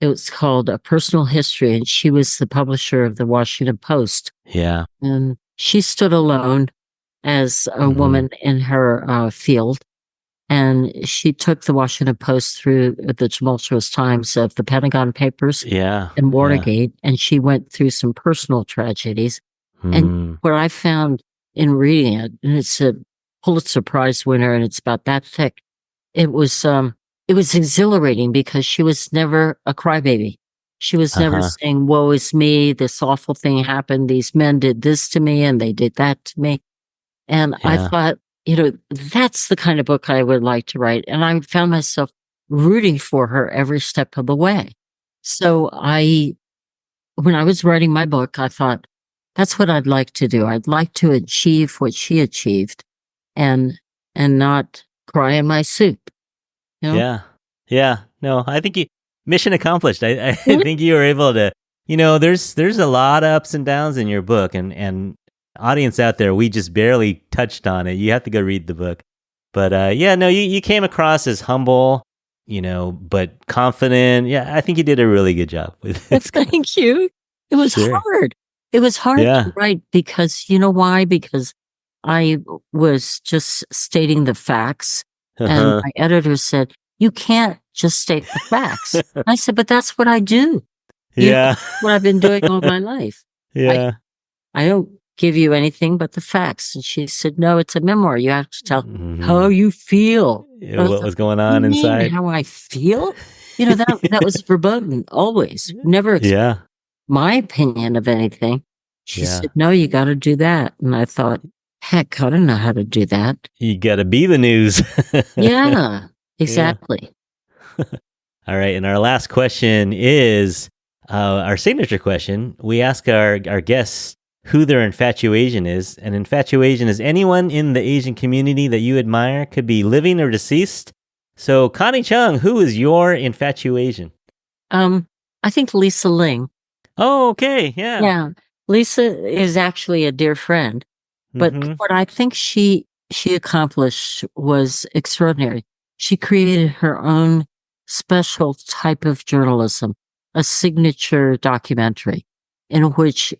B: It was called A Personal History, and she was the publisher of the Washington Post.
A: Yeah.
B: And she stood alone as a
A: Mhm.
B: woman in her field. And she took the Washington Post through the tumultuous times of the Pentagon Papers
A: Yeah.
B: and Watergate, and she went through some personal tragedies. And what I found in reading it, and it's a Pulitzer Prize winner, and it's about that thick, it was exhilarating because she was never a crybaby. She was never
A: Uh-huh.
B: saying, "Woe is me, this awful thing happened, these men did this to me and they did that to me." And I
A: Yeah.
B: thought, that's the kind of book I would like to write. And I found myself rooting for her every step of the way. So when I was writing my book, I thought, that's what I'd like to do. I'd like to achieve what she achieved and not cry in my soup. You know?
A: Yeah. Yeah. No, I think mission accomplished. I think you were able to, there's a lot of ups and downs in your book, and audience out there, we just barely touched on it. You have to go read the book. But you came across as humble, but confident. Yeah, I think you did a really good job with this.
B: Thank you. It was
A: Sure.
B: hard. It was hard
A: Yeah.
B: to write because, you know why? Because I was just stating the facts. And
A: Uh-huh.
B: my editor said, "You can't just state the facts." I said, "But that's what I do.
A: Yeah.
B: What I've been doing all my life.
A: Yeah.
B: I don't give you anything but the facts." And she said, "No, it's a memoir. You have to tell
A: Mhm.
B: how you feel."
A: Yeah, what was going on
B: "You mean
A: inside?
B: how I feel?" That was verboten, always. Never.
A: Yeah.
B: my opinion of anything. She
A: Yeah.
B: said, no, you got to do that. And I thought, heck, I don't know how to do that.
A: You got to be the news.
B: Yeah, exactly.
A: All right. And our last question is our signature question. We ask our guests who their InfatuAsian is. And InfatuAsian is anyone in the Asian community that you admire, could be living or deceased. So, Connie Chung, who is your InfatuAsian?
B: I think Lisa Ling.
A: Oh, okay. Yeah.
B: Yeah. Lisa is actually a dear friend, but what I think she accomplished was extraordinary. She created her own special type of journalism, a signature documentary in which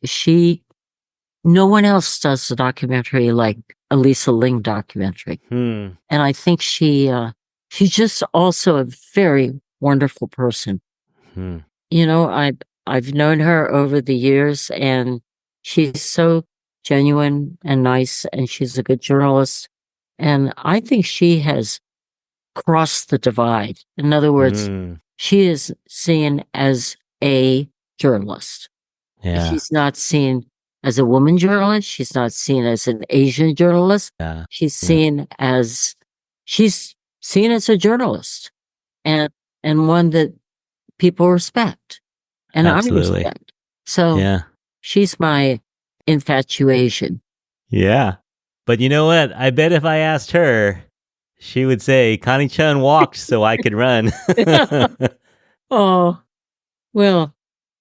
B: no one else does a documentary like a Lisa Ling documentary. And I think she's just also a very wonderful person. You know, I've known her over the years, and she's so genuine and nice, and she's a good journalist. And I think she has crossed the divide. In other words, she is seen as a journalist.
A: Yeah.
B: She's not seen as a woman journalist. She's not seen as an Asian journalist.
A: Yeah.
B: She's seen as a journalist, and one that people respect, and
A: Absolutely.
B: I respect. So she's my InfatuAsian.
A: Yeah. But you know what? I bet if I asked her, she would say, Connie Chung walked so I could run.
B: Oh, well,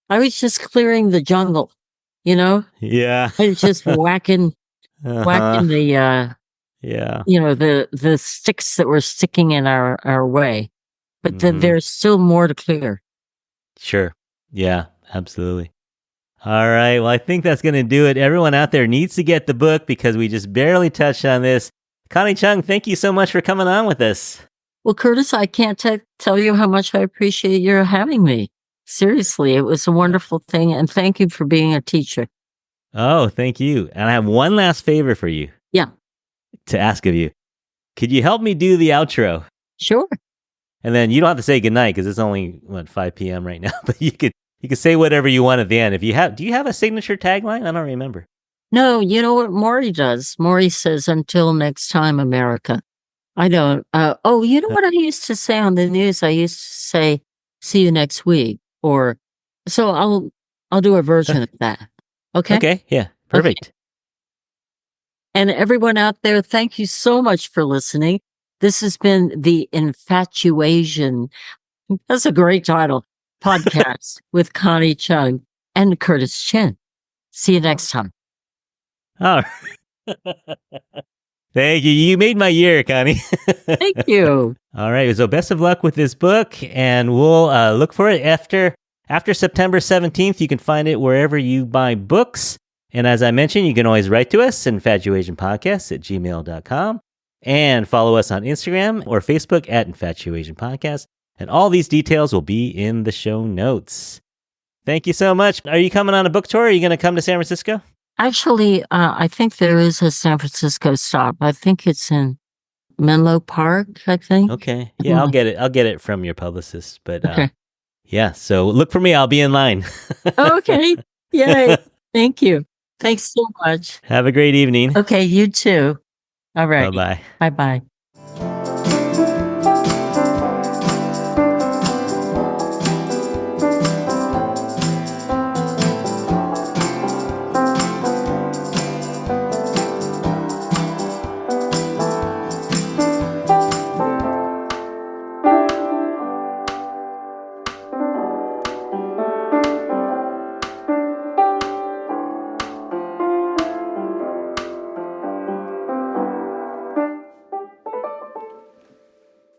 B: I was just clearing the jungle, you know?
A: Yeah.
B: I was just whacking the, the sticks that were sticking in our way. But then there's still more to clear.
A: Sure. Yeah, absolutely. All right. Well, I think that's going to do it. Everyone out there needs to get the book because we just barely touched on this. Connie Chung, thank you so much for coming on with us.
B: Well, Curtis, I can't tell you how much I appreciate your having me. Seriously, it was a wonderful thing. And thank you for being a teacher.
A: Oh, thank you. And I have one last favor for you.
B: Yeah.
A: To ask of you. Could you help me do the outro?
B: Sure.
A: And then you don't have to say goodnight because it's only, 5 p.m. right now. But you could say whatever you want at the end. Do you have a signature tagline? I don't remember.
B: No, you know what Maury does? Maury says, until next time, America. I don't. You know what I used to say on the news? I used to say, see you next week. So I'll do a version of that. Okay?
A: Okay. Yeah. Perfect.
B: Okay. And everyone out there, thank you so much for listening. This has been the InfatuAsian. That's a great title. Podcast with Connie Chung and Curtis Chen. See you next time.
A: Oh, thank you. You made my year, Connie.
B: Thank you.
A: All right. So best of luck with this book, and we'll look for it after September 17th. You can find it wherever you buy books. And as I mentioned, you can always write to us, InfatuAsianPodcast@gmail.com, and follow us on Instagram or Facebook at InfatuAsianPodcast. And all these details will be in the show notes. Thank you so much. Are you coming on a book tour? Are you going to come to San Francisco?
B: Actually, I think there is a San Francisco stop. I think it's in Menlo Park, I think.
A: Okay. Yeah, I'll get it from your publicist. But
B: okay.
A: Yeah, so look for me. I'll be in line.
B: Okay. Yay. Thank you. Thanks so much.
A: Have a great evening.
B: Okay, you too. All right.
A: Bye-bye.
B: Bye-bye.